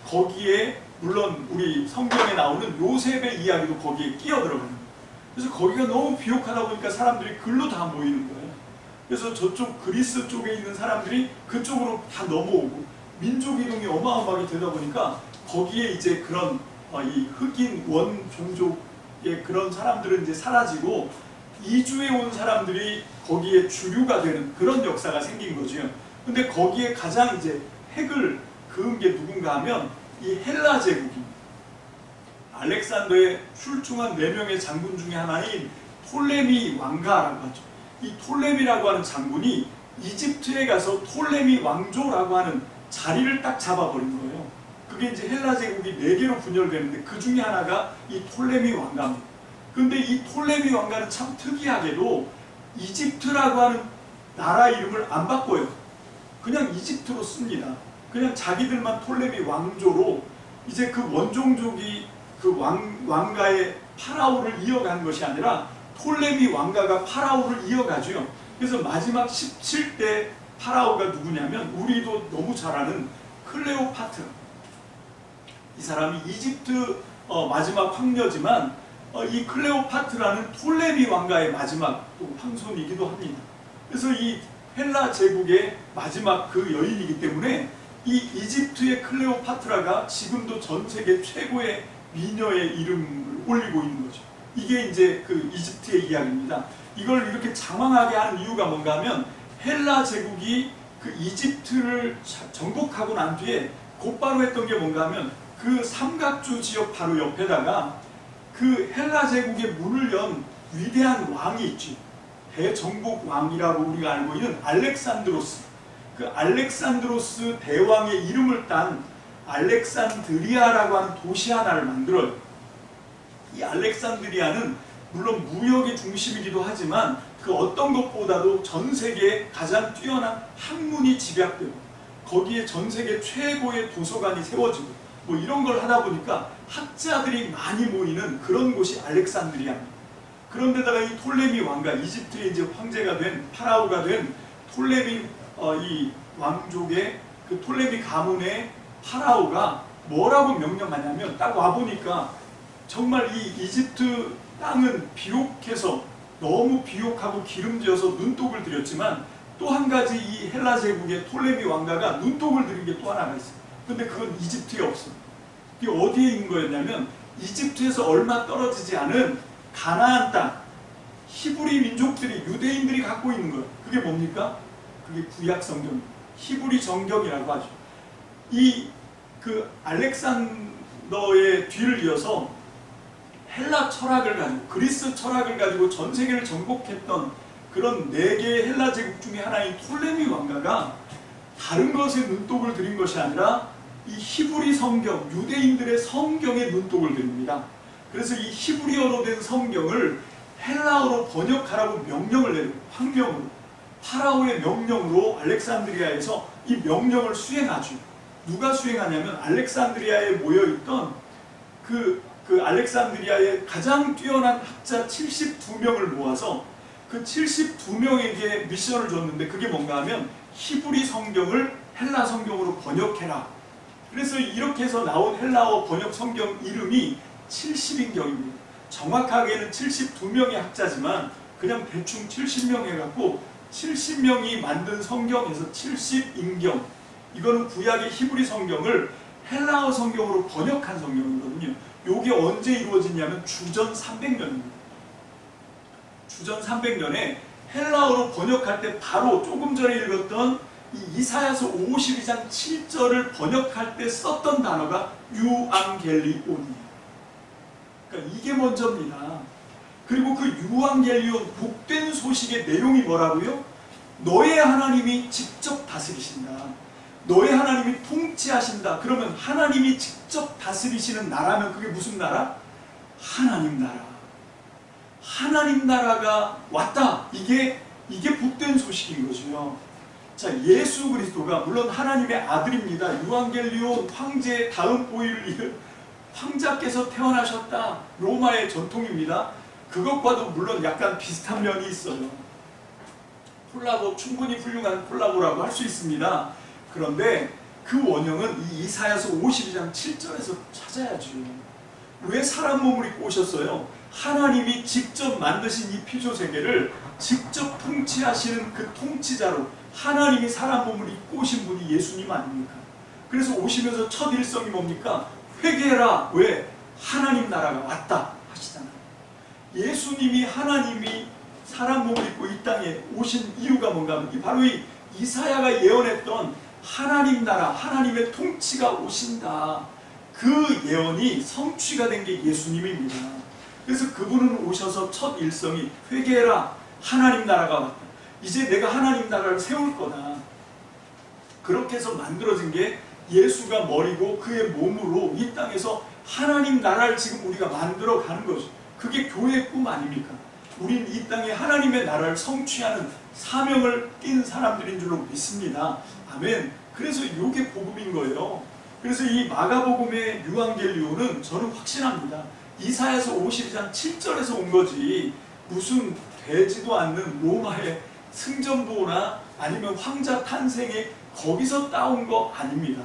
거기에 물론 우리 성경에 나오는 요셉의 이야기도 거기에 끼어들어가는 거예요. 그래서 거기가 너무 비옥하다 보니까 사람들이 글로 다 모이는 거예요. 그래서 저쪽 그리스 쪽에 있는 사람들이 그쪽으로 다 넘어오고 민족 이동이 어마어마하게 되다 보니까 거기에 이제 그런 이 흑인 원 종족의 그런 사람들은 이제 사라지고 이주해 온 사람들이 거기에 주류가 되는 그런 역사가 생긴 거죠. 근데 거기에 가장 이제 핵을 그은 게 누군가 하면 이 헬라 제국입니다. 알렉산더의 출중한 4명의 장군 중에 하나인 톨레미 왕가라고 하죠. 이 톨레미라고 하는 장군이 이집트에 가서 톨레미 왕조라고 하는 자리를 딱 잡아버린 거예요. 그게 이제 헬라 제국이 4개로 분열되는데 그 중에 하나가 이 톨레미 왕가입니다. 근데 이 톨레미 왕가는 참 특이하게도 이집트라고 하는 나라 이름을 안 바꿔요. 그냥 이집트로 씁니다. 그냥 자기들만 톨레미 왕조로 이제 그 원종족이 그 왕가의 파라오를 이어간 것이 아니라 톨레미 왕가가 파라오를 이어가죠. 그래서 마지막 17대 파라오가 누구냐면 우리도 너무 잘 아는 클레오파트라. 이 사람이 이집트 마지막 황녀지만 이 클레오파트라는 톨레미 왕가의 마지막 황손이기도 합니다. 그래서 이 헬라 제국의 마지막 그 여인이기 때문에 이 이집트의 클레오파트라가 지금도 전 세계 최고의 미녀의 이름을 올리고 있는 거죠. 이게 이제 그 이집트의 이야기입니다. 이걸 이렇게 장황하게 하는 이유가 뭔가 하면 헬라 제국이 그 이집트를 정복하고 난 뒤에 곧바로 했던 게 뭔가 하면 그 삼각주 지역 바로 옆에다가 그 헬라 제국의 문을 연 위대한 왕이 있지. 대정복 왕이라고 우리가 알고 있는 알렉산드로스. 그 알렉산드로스 대왕의 이름을 딴 알렉산드리아라고 하는 도시 하나를 만들어요. 이 알렉산드리아는 물론 무역의 중심이기도 하지만 그 어떤 것보다도 전 세계에 가장 뛰어난 학문이 집약되고 거기에 전 세계 최고의 도서관이 세워지고 뭐 이런 걸 하다 보니까 학자들이 많이 모이는 그런 곳이 알렉산드리아입니다. 그런데다가 이 톨레미 왕가, 이집트의 이제 황제가 된 파라오가 된 톨레미 이 왕족의 그 톨레미 가문의 파라오가 뭐라고 명령하냐면 딱 와보니까 정말 이 이집트 땅은 비옥해서 너무 비옥하고 기름져서 눈독을 들였지만 또 한 가지 이 헬라 제국의 톨레미 왕가가 눈독을 들인 게 또 하나가 있어요. 근데 그건 이집트에 없어. 그게 어디에 있는 거였냐면 이집트에서 얼마 떨어지지 않은 가나안 땅, 히브리 민족들이 유대인들이 갖고 있는 거예요. 그게 뭡니까? 그게 구약 성경, 히브리 정경이라고 하죠. 이 그 알렉산더의 뒤를 이어서 헬라 철학을 가지고 그리스 철학을 가지고 전 세계를 정복했던 그런 4개의 헬라 제국 중에 하나인 톨레미 왕가가 다른 것에 눈독을 들인 것이 아니라 이 히브리 성경, 유대인들의 성경에 눈독을 들입니다. 그래서 이 히브리어로 된 성경을 헬라어로 번역하라고 명령을 내려요. 황명으로. 파라오의 명령으로 알렉산드리아에서 이 명령을 수행하죠. 누가 수행하냐면 알렉산드리아에 모여있던 그 알렉산드리아의 가장 뛰어난 학자 72명을 모아서 그 72명에게 미션을 줬는데 그게 뭔가 하면 히브리 성경을 헬라 성경으로 번역해라. 그래서 이렇게 해서 나온 헬라어 번역 성경 이름이 70인경입니다. 정확하게는 72명의 학자지만 그냥 대충 70명 해갖고 70명이 만든 성경에서 70인경, 이거는 구약의 히브리 성경을 헬라어 성경으로 번역한 성경이거든요. 이게 언제 이루어지냐면 주전 300년입니다. 주전 300년에 헬라어로 번역할 때 바로 조금 전에 읽었던 이 이사야서 52장 7절을 번역할 때 썼던 단어가 유앙겔리온이에요. 그러니까 이게 먼저입니다. 그리고 그 유앙겔리온 복된 소식의 내용이 뭐라고요? 너의 하나님이 직접 다스리신다. 너의 하나님이 통치하신다. 그러면 하나님이 직접 다스리시는 나라면 그게 무슨 나라? 하나님 나라. 하나님 나라가 왔다. 이게 복된 소식인 거죠. 자, 예수 그리스도가 물론 하나님의 아들입니다. 유앙겔리온 황제의 다음 보위를 이을 황자께서 태어나셨다. 로마의 전통입니다. 그것과도 물론 약간 비슷한 면이 있어요. 콜라보, 충분히 훌륭한 콜라보라고 할 수 있습니다. 그런데 그 원형은 이 이사야서 52장 7절에서 찾아야죠. 왜 사람 몸을 입고 오셨어요? 하나님이 직접 만드신 이 피조 세계를 직접 통치하시는 그 통치자로 하나님이 사람 몸을 입고 오신 분이 예수님 아닙니까? 그래서 오시면서 첫 일성이 뭡니까? 회개해라. 왜? 하나님 나라가 왔다 하시잖아요. 예수님이 하나님이 사람 몸을 입고 이 땅에 오신 이유가 뭔가 하면 바로 이 이사야가 예언했던 하나님 나라, 하나님의 통치가 오신다. 그 예언이 성취가 된 게 예수님입니다. 그래서 그분은 오셔서 첫 일성이 회개해라. 하나님 나라가 왔다. 이제 내가 하나님 나라를 세울 거다. 그렇게 해서 만들어진 게 예수가 머리고 그의 몸으로 이 땅에서 하나님 나라를 지금 우리가 만들어 가는 거죠. 그게 교회의 꿈 아닙니까? 우린 이 땅에 하나님의 나라를 성취하는 사명을 띈 사람들인 줄로 믿습니다. 아멘. 그래서 이게 복음인 거예요. 그래서 이 마가복음의 유앙겔리온은 저는 확신합니다. 이사야서 52장 7절에서 온 거지 무슨 되지도 않는 로마의 승전보나 아니면 황자 탄생에 거기서 따온 거 아닙니다.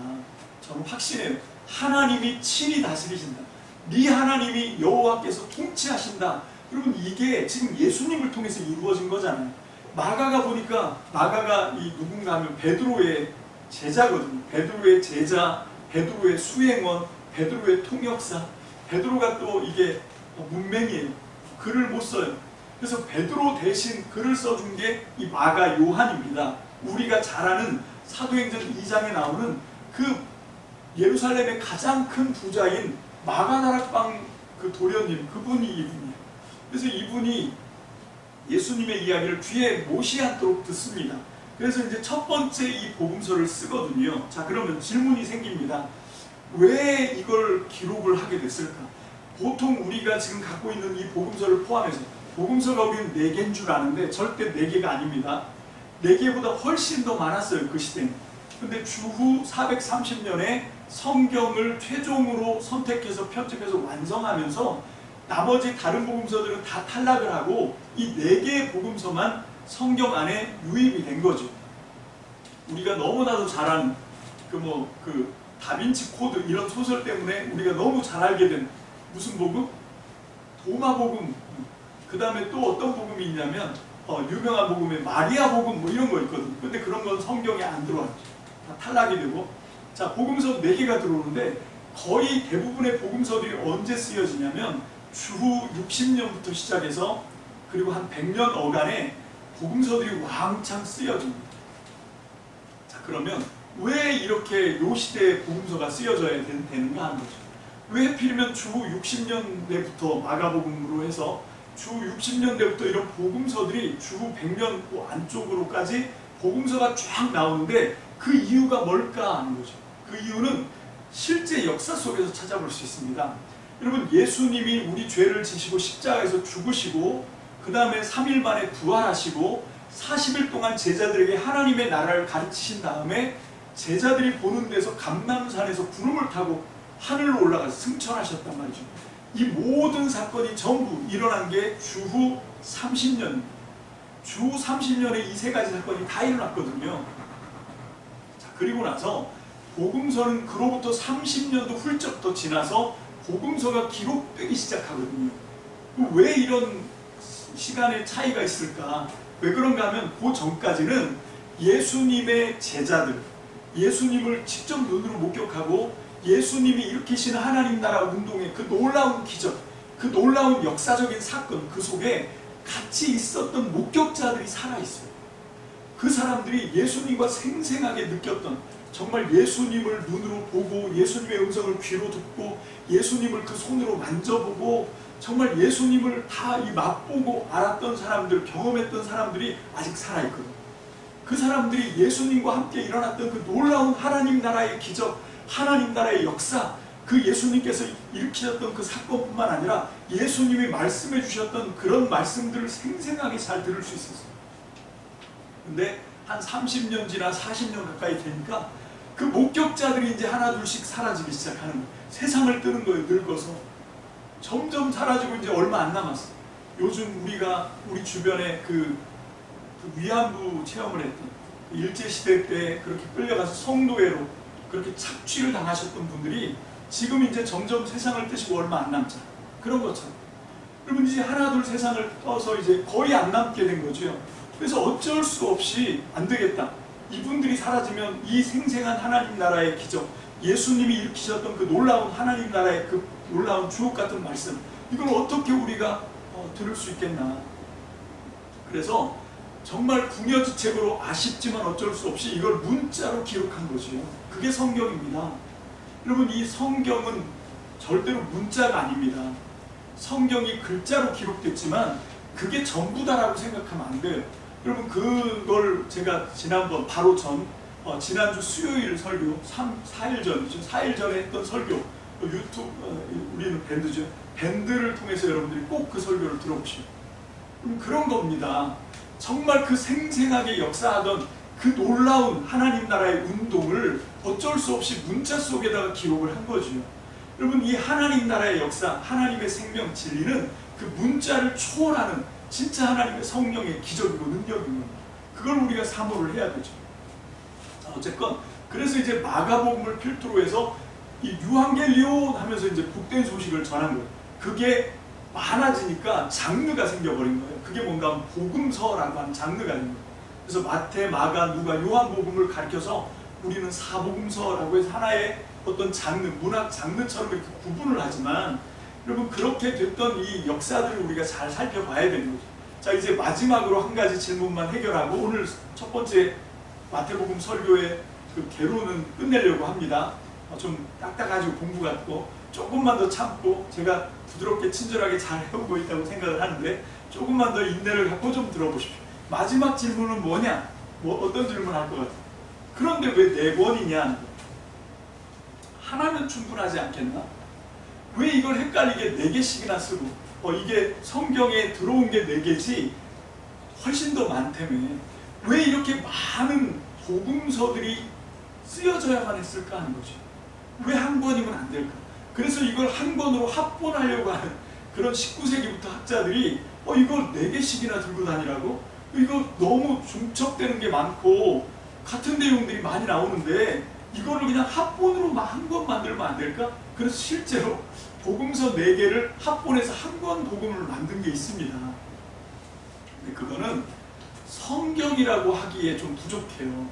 저는 확신해요. 하나님이 친히 다스리신다. 네 하나님이 여호와께서 통치하신다. 여러분 이게 지금 예수님을 통해서 이루어진 거잖아요. 마가가 보니까 마가가 이 누군가 하면 베드로의 제자거든요. 베드로의 제자, 베드로의 수행원, 베드로의 통역사. 베드로가 또 이게 문맹이에요. 글을 못 써요. 그래서 베드로 대신 글을 써준 게 이 마가 요한입니다. 우리가 잘 아는 사도행전 2장에 나오는 그 예루살렘의 가장 큰 부자인 마가다락방 그 도련님, 그분이 이분이에요. 그래서 이분이 예수님의 이야기를 귀에 못이 않도록 듣습니다. 그래서 이제 첫 번째 이 복음서를 쓰거든요. 자, 그러면 질문이 생깁니다. 왜 이걸 기록을 하게 됐을까? 보통 우리가 지금 갖고 있는 이 복음서를 포함해서, 복음서가 우리는 4개인 줄 아는데 절대 4개가 아닙니다. 4개보다 훨씬 더 많았어요, 그 시대는. 근데 주후 430년에 성경을 최종으로 선택해서 편집해서 완성하면서 나머지 다른 복음서들은 다 탈락을 하고 이 4개의 복음서만 성경 안에 유입이 된 거죠. 우리가 너무나도 잘 아는 그 다빈치 코드 이런 소설 때문에 우리가 너무 잘 알게 된 무슨 복음? 도마복음. 그 다음에 또 어떤 복음이 있냐면 유명한 복음에 마리아 복음 뭐 이런 거 있거든. 근데 그런 건 성경에 안 들어왔죠. 다 탈락이 되고. 자, 복음서 4개가 들어오는데 거의 대부분의 복음서들이 언제 쓰여지냐면 주후 60년부터 시작해서 그리고 한 100년 어간에 복음서들이 왕창 쓰여집니다. 자, 그러면 왜 이렇게 요 시대에 복음서가 쓰여져야 되는가 하는 거죠. 왜 하필이면 주후 60년대부터 마가복음으로 해서 주후 60년대부터 이런 복음서들이 주후 100년 안쪽으로까지 복음서가 쫙 나오는데 그 이유가 뭘까 하는 거죠. 그 이유는 실제 역사 속에서 찾아볼 수 있습니다. 여러분, 예수님이 우리 죄를 지시고 십자가에서 죽으시고 그 다음에 3일 만에 부활하시고 40일 동안 제자들에게 하나님의 나라를 가르치신 다음에 제자들이 보는 데서 감람산에서 구름을 타고 하늘로 올라가서 승천하셨단 말이죠. 이 모든 사건이 전부 일어난 게 주후 30년, 주후 30년에 이 3가지 사건이 다 일어났거든요. 자, 그리고 나서 복음서는 그로부터 30년도 훌쩍 더 지나서 복음서가 기록되기 시작하거든요. 왜 이런 시간의 차이가 있을까? 왜 그런가 하면 그 전까지는 예수님의 제자들, 예수님을 직접 눈으로 목격하고 예수님이 일으키신 하나님 나라 운동의 그 놀라운 기적, 그 놀라운 역사적인 사건, 그 속에 같이 있었던 목격자들이 살아있어요. 그 사람들이 예수님과 생생하게 느꼈던, 정말 예수님을 눈으로 보고 예수님의 음성을 귀로 듣고 예수님을 그 손으로 만져보고 정말 예수님을 다 맛보고 알았던 사람들, 경험했던 사람들이 아직 살아있거든요. 그 사람들이 예수님과 함께 일어났던 그 놀라운 하나님 나라의 기적, 하나님 나라의 역사, 그 예수님께서 일으키셨던 그 사건뿐만 아니라 예수님이 말씀해 주셨던 그런 말씀들을 생생하게 잘 들을 수 있었어요. 근데 한 30년 지나 40년 가까이 되니까 그 목격자들이 이제 하나 둘씩 사라지기 시작하는 거예요. 세상을 뜨는 거예요. 늙어서 점점 사라지고 이제 얼마 안 남았어요. 요즘 우리 주변에 그 위안부 체험을 했던 일제시대 때 그렇게 끌려가서 성노예로 그렇게 착취를 당하셨던 분들이 지금 이제 점점 세상을 뜨시고 얼마 안 남잖아요. 그런 것처럼 여러분 이제 하나 둘 세상을 떠서 이제 거의 안 남게 된 거죠. 그래서 어쩔 수 없이 안 되겠다. 이분들이 사라지면 이 생생한 하나님 나라의 기적, 예수님이 일으키셨던 그 놀라운 하나님 나라의 그 놀라운 주옥 같은 말씀, 이걸 어떻게 우리가 들을 수 있겠나. 그래서 정말 궁여지책으로 아쉽지만 어쩔 수 없이 이걸 문자로 기록한 거죠. 그게 성경입니다. 여러분, 이 성경은 절대로 문자가 아닙니다. 성경이 글자로 기록됐지만 그게 전부다라고 생각하면 안 돼요. 여러분, 그걸 제가 지난번 바로 지난주 수요일 설교 4일 전이죠. 4일 전에 했던 설교, 유튜브, 우리는 밴드죠. 밴드를 통해서 여러분들이 꼭 그 설교를 들어보시고, 그런 겁니다. 정말 그 생생하게 역사하던 그 놀라운 하나님 나라의 운동을 어쩔 수 없이 문자 속에다가 기록을 한 거죠. 여러분, 이 하나님 나라의 역사, 하나님의 생명 진리는 그 문자를 초월하는 진짜 하나님의 성령의 기적이고 능력이고, 그걸 우리가 사모를 해야 되죠. 어쨌건 그래서 이제 마가복음을 필두로 해서 이 유한겔리온 하면서 이제 복된 소식을 전한 거예요. 그게 많아지니까 장르가 생겨버린 거예요. 그게 뭔가 하면 복음서라고 하는 장르가 있는 거예요. 그래서 마태, 마가, 누가, 요한복음을 가리켜서 우리는 사복음서라고 해서 하나의 어떤 장르, 문학 장르처럼 이렇게 구분을 하지만, 여러분, 그렇게 됐던 이 역사들을 우리가 잘 살펴봐야 되는 거죠. 자, 이제 마지막으로 한 가지 질문만 해결하고 오늘 첫 번째 마태복음 설교의 그 개론은 끝내려고 합니다. 좀 딱딱해지고 공부 같고 조금만 더 참고 제가 부드럽게 친절하게 잘 해오고 있다고 생각을 하는데 조금만 더 인내를 갖고 좀 들어보십시오. 마지막 질문은 뭐냐? 어떤 질문 할 것 같아요? 그런데 왜 4번이냐? 하나면 충분하지 않겠나? 왜 이걸 헷갈리게 4개씩이나 쓰고 이게 성경에 들어온 게 4개지 훨씬 더 많다며 왜 이렇게 많은 복음서들이 쓰여져야만 했을까 하는 거지. 왜 한 권이면 안 될까? 그래서 이걸 한 권으로 합본하려고 하는 그런 19세기부터 학자들이 이걸 4개씩이나 들고 다니라고? 이거 너무 중첩되는 게 많고 같은 내용들이 많이 나오는데 이거를 그냥 합본으로 한 권 만들면 안 될까? 그래서 실제로 복음서 4개를 합본해서 한 권 복음을 만든 게 있습니다. 근데 그거는 성경이라고 하기에 좀 부족해요.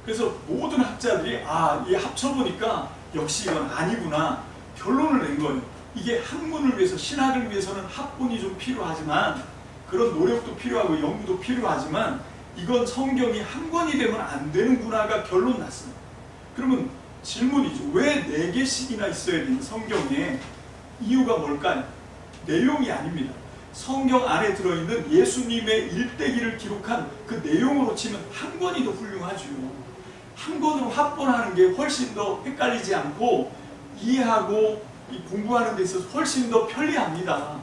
그래서 모든 학자들이 이 합쳐보니까 역시 이건 아니구나 결론을 낸 거예요. 이게 학문을 위해서 신학을 위해서는 합본이 좀 필요하지만 그런 노력도 필요하고 연구도 필요하지만 이건 성경이 한 권이 되면 안 되는구나가 결론 났어요. 그러면 질문이죠. 왜 4개씩이나 있어야 되는 성경에 이유가 뭘까요? 내용이 아닙니다. 성경 안에 들어있는 예수님의 일대기를 기록한 그 내용으로 치면 한 권이 더 훌륭하죠. 한 권으로 합본하는 게 훨씬 더 헷갈리지 않고 이해하고 공부하는 데 있어서 훨씬 더 편리합니다.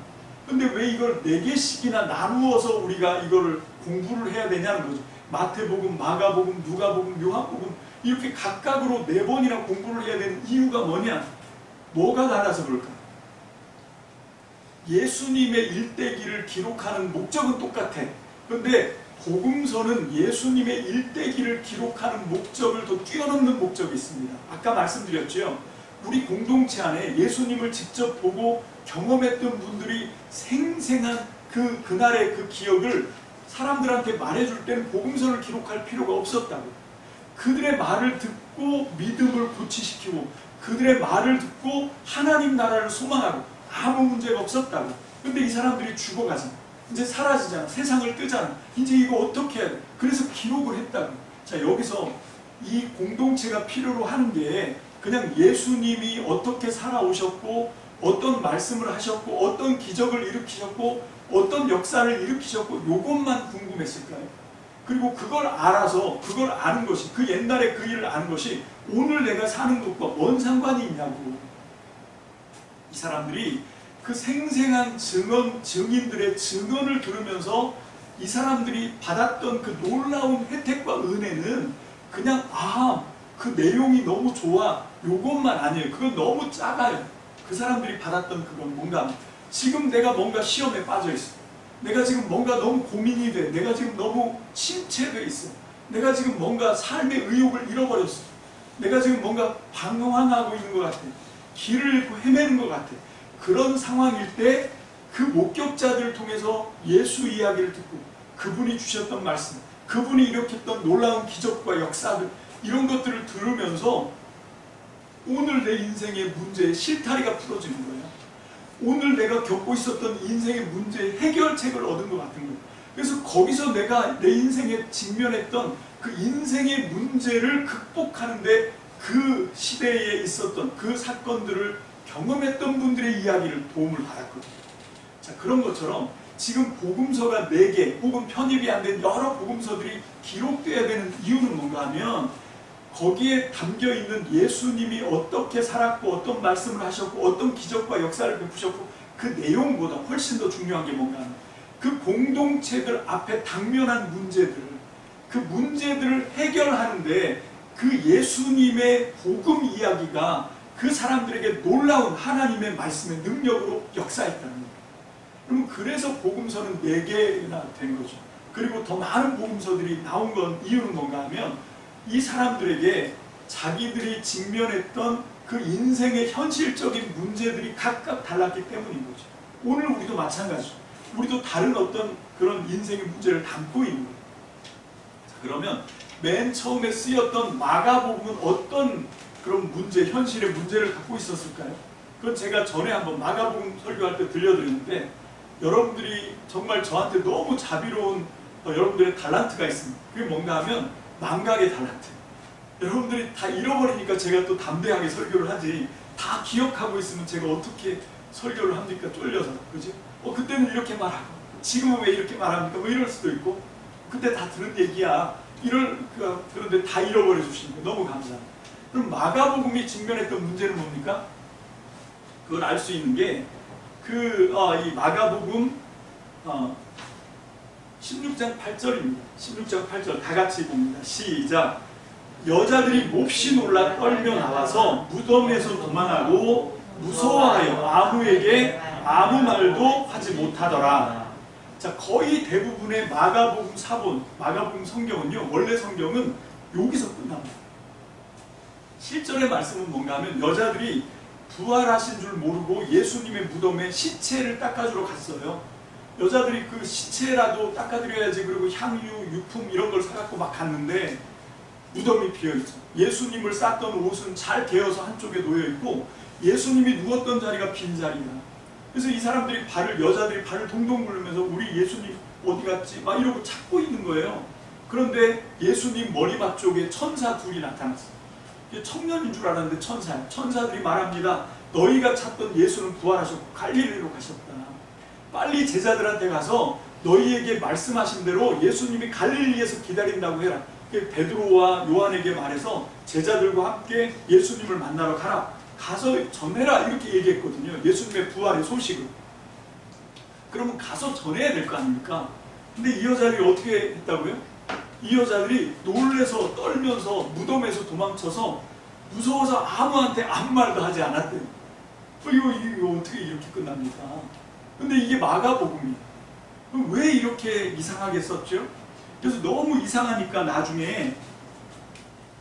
근데 왜 이걸 4개씩이나 나누어서 우리가 이걸 공부를 해야 되냐는 거죠. 마태복음, 마가복음, 누가복음, 요한복음 이렇게 각각으로 4번이나 공부를 해야 되는 이유가 뭐냐? 뭐가 달라서 그럴까? 예수님의 일대기를 기록하는 목적은 똑같아. 그런데 복음서는 예수님의 일대기를 기록하는 목적을 더 뛰어넘는 목적이 있습니다. 아까 말씀드렸죠. 우리 공동체 안에 예수님을 직접 보고 경험했던 분들이 생생한 그날의 그 기억을 사람들한테 말해줄 때는 복음서를 기록할 필요가 없었다고. 그들의 말을 듣고 믿음을 고취시키고 그들의 말을 듣고 하나님 나라를 소망하고 아무 문제가 없었다고. 근데 이 사람들이 죽어가잖아. 이제 사라지잖아. 세상을 뜨잖아. 이제 이거 어떻게 해야 돼? 그래서 기록을 했다고. 자, 여기서 이 공동체가 필요로 하는 게 그냥 예수님이 어떻게 살아오셨고 어떤 말씀을 하셨고 어떤 기적을 일으키셨고 어떤 역사를 일으키셨고 요것만 궁금했을까요? 그리고 그걸 알아서 그걸 아는 것이 그 옛날에 그 일을 아는 것이 오늘 내가 사는 것과 뭔 상관이 있냐고. 이 사람들이 그 생생한 증인들의 증언을 들으면서 이 사람들이 받았던 그 놀라운 혜택과 은혜는 그냥 그 내용이 너무 좋아 요것만 아니에요. 그건 너무 작아요. 그 사람들이 받았던 그건 뭔가 지금 내가 뭔가 시험에 빠져 있어. 내가 지금 뭔가 너무 고민이 돼. 내가 지금 너무 침체돼 있어. 내가 지금 뭔가 삶의 의욕을 잃어버렸어. 내가 지금 뭔가 방황하고 있는 것 같아. 길을 잃고 헤매는 것 같아. 그런 상황일 때 그 목격자들을 통해서 예수 이야기를 듣고 그분이 주셨던 말씀, 그분이 일으켰던 놀라운 기적과 역사들 이런 것들을 들으면서 오늘 내 인생의 문제의 실타리가 풀어지는 거예요. 오늘 내가 겪고 있었던 인생의 문제의 해결책을 얻은 것 같은 거예요. 그래서 거기서 내가 내 인생에 직면했던 그 인생의 문제를 극복하는데 그 시대에 있었던 그 사건들을 경험했던 분들의 이야기를 도움을 받았거든요. 자, 그런 것처럼 지금 복음서가 4개 혹은 편입이 안 된 여러 복음서들이 기록돼야 되는 이유는 뭔가 하면 거기에 담겨있는 예수님이 어떻게 살았고 어떤 말씀을 하셨고 어떤 기적과 역사를 베푸셨고 그 내용보다 훨씬 더 중요한 게 뭔가 하면 그 공동체들 앞에 당면한 문제들 그 문제들을 해결하는데 그 예수님의 복음 이야기가 그 사람들에게 놀라운 하나님의 말씀의 능력으로 역사했다는 거예요. 그럼 그래서 복음서는 4개나 된 거죠. 그리고 더 많은 복음서들이 나온 건 이유는 뭔가 하면 이 사람들에게 자기들이 직면했던 그 인생의 현실적인 문제들이 각각 달랐기 때문인 거죠. 오늘 우리도 마찬가지죠. 우리도 다른 어떤 그런 인생의 문제를 담고 있는 거예요. 자, 그러면 맨 처음에 쓰였던 마가복음은 어떤 그런 문제, 현실의 문제를 갖고 있었을까요? 그건 제가 전에 한번 마가복음 설교할 때 들려드렸는데 여러분들이 정말 저한테 너무 자비로운 여러분들의 달란트가 있습니다. 그게 뭔가 하면 망각의 달란트. 여러분들이 다 잃어버리니까 제가 또 담대하게 설교를 하지, 다 기억하고 있으면 제가 어떻게 설교를 합니까? 쫄려서. 그죠? 그때는 이렇게 말하고 지금은 왜 이렇게 말합니까? 뭐 이럴 수도 있고, 그때 다 들은 얘기야. 그런데 다 잃어버려 주시는 거 너무 감사합니다. 그럼 마가복음이 직면했던 문제는 뭡니까? 그걸 알 수 있는 게 이 마가복음 16장 8절입니다. 16장 8절 다 같이 봅니다. 시작. 여자들이 몹시 놀라 떨며 나와서 무덤에서 도망하고 무서워하여 아무에게 아무 말도 하지 못하더라. 자, 거의 대부분의 마가복음 사본, 마가복음 성경은요, 원래 성경은 여기서 끝납니다. 실전의 말씀은 뭔가 하면 여자들이 부활하신 줄 모르고 예수님의 무덤에 시체를 닦아주러 갔어요. 여자들이 그 시체라도 닦아드려야지, 그리고 향유, 유품 이런 걸 사갖고 막 갔는데 무덤이 비어있죠. 예수님을 쌌던 옷은 잘 개어서 한쪽에 놓여있고 예수님이 누웠던 자리가 빈자리야. 그래서 이 사람들이 여자들이 발을 동동 굴르면서 우리 예수님 어디 갔지? 막 이러고 찾고 있는 거예요. 그런데 예수님 머리맡 쪽에 천사 둘이 나타났어요. 청년인 줄 알았는데 천사야. 천사들이 말합니다. 너희가 찾던 예수는 부활하셨고 갈릴리로 가셨다. 빨리 제자들한테 가서 너희에게 말씀하신 대로 예수님이 갈릴리에서 기다린다고 해라. 베드로와 요한에게 말해서 제자들과 함께 예수님을 만나러 가라. 가서 전해라. 이렇게 얘기했거든요. 예수님의 부활의 소식을. 그러면 가서 전해야 될 거 아닙니까? 근데 이 여자들이 어떻게 했다고요? 이 여자들이 놀래서 떨면서 무덤에서 도망쳐서 무서워서 아무한테 아무 말도 하지 않았대요. 이거 어떻게 이렇게 끝납니까? 근데 이게 마가복음이에요. 그럼 왜 이렇게 이상하게 썼죠? 그래서 너무 이상하니까 나중에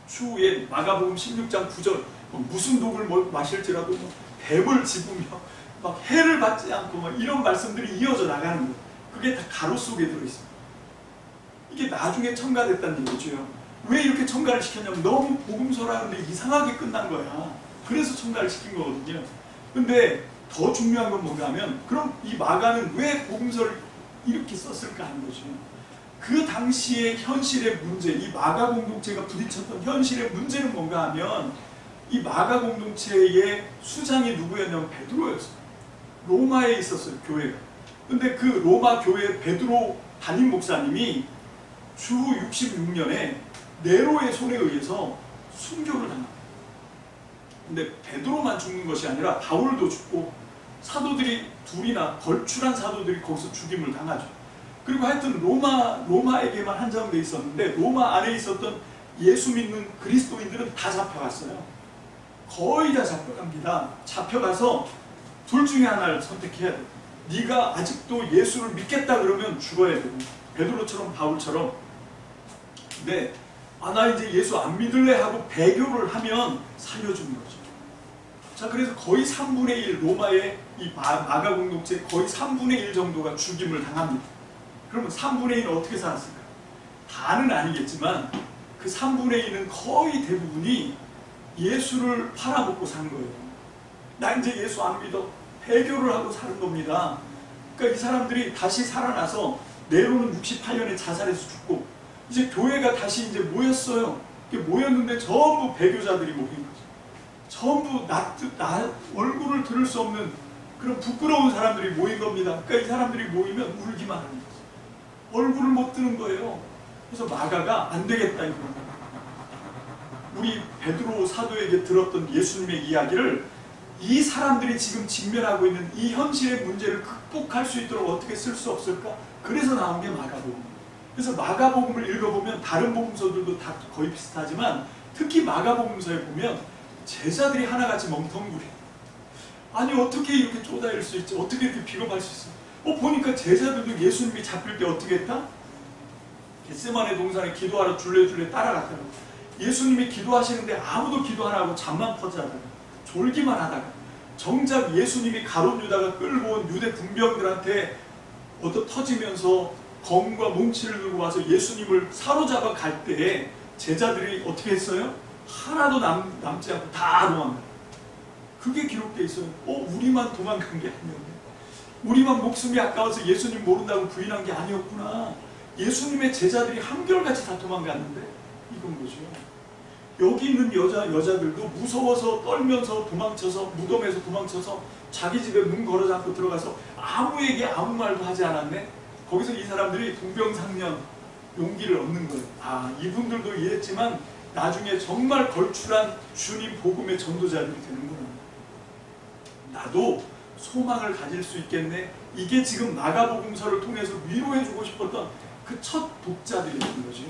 추후에 마가복음 16장 9절 무슨 독을 마실지라도 뱀을 집으며 막 해를 받지 않고 막 이런 말씀들이 이어져 나가는 거예요. 그게 다 가로 속에 들어있어요. 이게 나중에 첨가됐다는 얘기죠. 왜 이렇게 첨가를 시켰냐면 너무 복음서라는데 이상하게 끝난 거야. 그래서 첨가를 시킨 거거든요. 근데 더 중요한 건 뭔가 하면 그럼 이 마가는 왜 복음서를 이렇게 썼을까 하는 거죠. 그 당시의 현실의 문제, 이 마가 공동체가 부딪혔던 현실의 문제는 뭔가 하면 이 마가 공동체의 수장이 누구였냐면 베드로였어요. 로마에 있었어요, 교회가. 근데 그 로마 교회 베드로 담임 목사님이 주후 66년에 네로의 손에 의해서 순교를 당합니다. 근데 베드로만 죽는 것이 아니라 바울도 죽고 사도들이 둘이나 걸출한 사도들이 거기서 죽임을 당하죠. 그리고 하여튼 로마에게만 한정되어 있었는데 로마 안에 있었던 예수 믿는 그리스도인들은 다 잡혀갔어요. 거의 다 잡혀갑니다. 잡혀가서 둘 중에 하나를 선택해야 돼요. 네가 아직도 예수를 믿겠다 그러면 죽어야 되고 베드로처럼 바울처럼. 근데 나 이제 예수 안 믿을래 하고 배교를 하면 살려주는 거죠. 자, 그래서 거의 3분의 1 로마의 이 마가 공동체 거의 3분의 1 정도가 죽임을 당합니다. 그러면 3분의 1은 어떻게 살았을까? 다는 아니겠지만 그 3분의 1은 거의 대부분이 예수를 팔아먹고 산 거예요. 나 이제 예수 안 믿어. 배교를 하고 사는 겁니다. 그러니까 이 사람들이 다시 살아나서 네로는 68년에 자살해서 죽고 이제 교회가 다시 이제 모였어요. 모였는데 전부 배교자들이 모인 거죠. 전부 얼굴을 들을 수 없는 그런 부끄러운 사람들이 모인 겁니다. 그러니까 이 사람들이 모이면 울기만 하는 거죠. 얼굴을 못 드는 거예요. 그래서 마가가 안 되겠다 이거. 우리 베드로 사도에게 들었던 예수님의 이야기를 이 사람들이 지금 직면하고 있는 이 현실의 문제를 극복할 수 있도록 어떻게 쓸 수 없을까? 그래서 나온 게 마가복음. 그래서 마가복음을 읽어보면 다른 복음서들도 다 거의 비슷하지만 특히 마가복음서에 보면 제자들이 하나같이 멍텅구리. 아니 어떻게 이렇게 쪼다릴 수 있지? 어떻게 이렇게 비겁할 수 있어? 보니까 제자들도 예수님이 잡힐 때 어떻게 했다? 겟세마네 동산에 기도하러 줄레줄레 따라갔다고. 예수님이 기도하시는데 아무도 기도 안 하고 잠만 퍼자다가 졸기만 하다가 정작 예수님이 가룟 유다가 끌고 온 유대 군병들한테 터지면서 검과 뭉치를 들고 와서 예수님을 사로잡아 갈 때에 제자들이 어떻게 했어요? 하나도 남지 않고 다 도망가요. 그게 기록되어 있어요. 우리만 도망간 게 아니었네. 우리만 목숨이 아까워서 예수님 모른다고 부인한 게 아니었구나. 예수님의 제자들이 한결같이 다 도망갔는데 이건 뭐죠? 여기 있는 여자들도 무서워서 떨면서 도망쳐서 무덤에서 도망쳐서 자기 집에 문 걸어 잠고 들어가서 아무에게 아무 말도 하지 않았네. 거기서 이 사람들이 동병상련 용기를 얻는 거예요. 아, 이분들도 이랬지만 나중에 정말 걸출한 주님 복음의 전도자들이 되는구나. 나도 소망을 가질 수 있겠네. 이게 지금 마가복음서를 통해서 위로해주고 싶었던 그 첫 독자들이었던 거죠.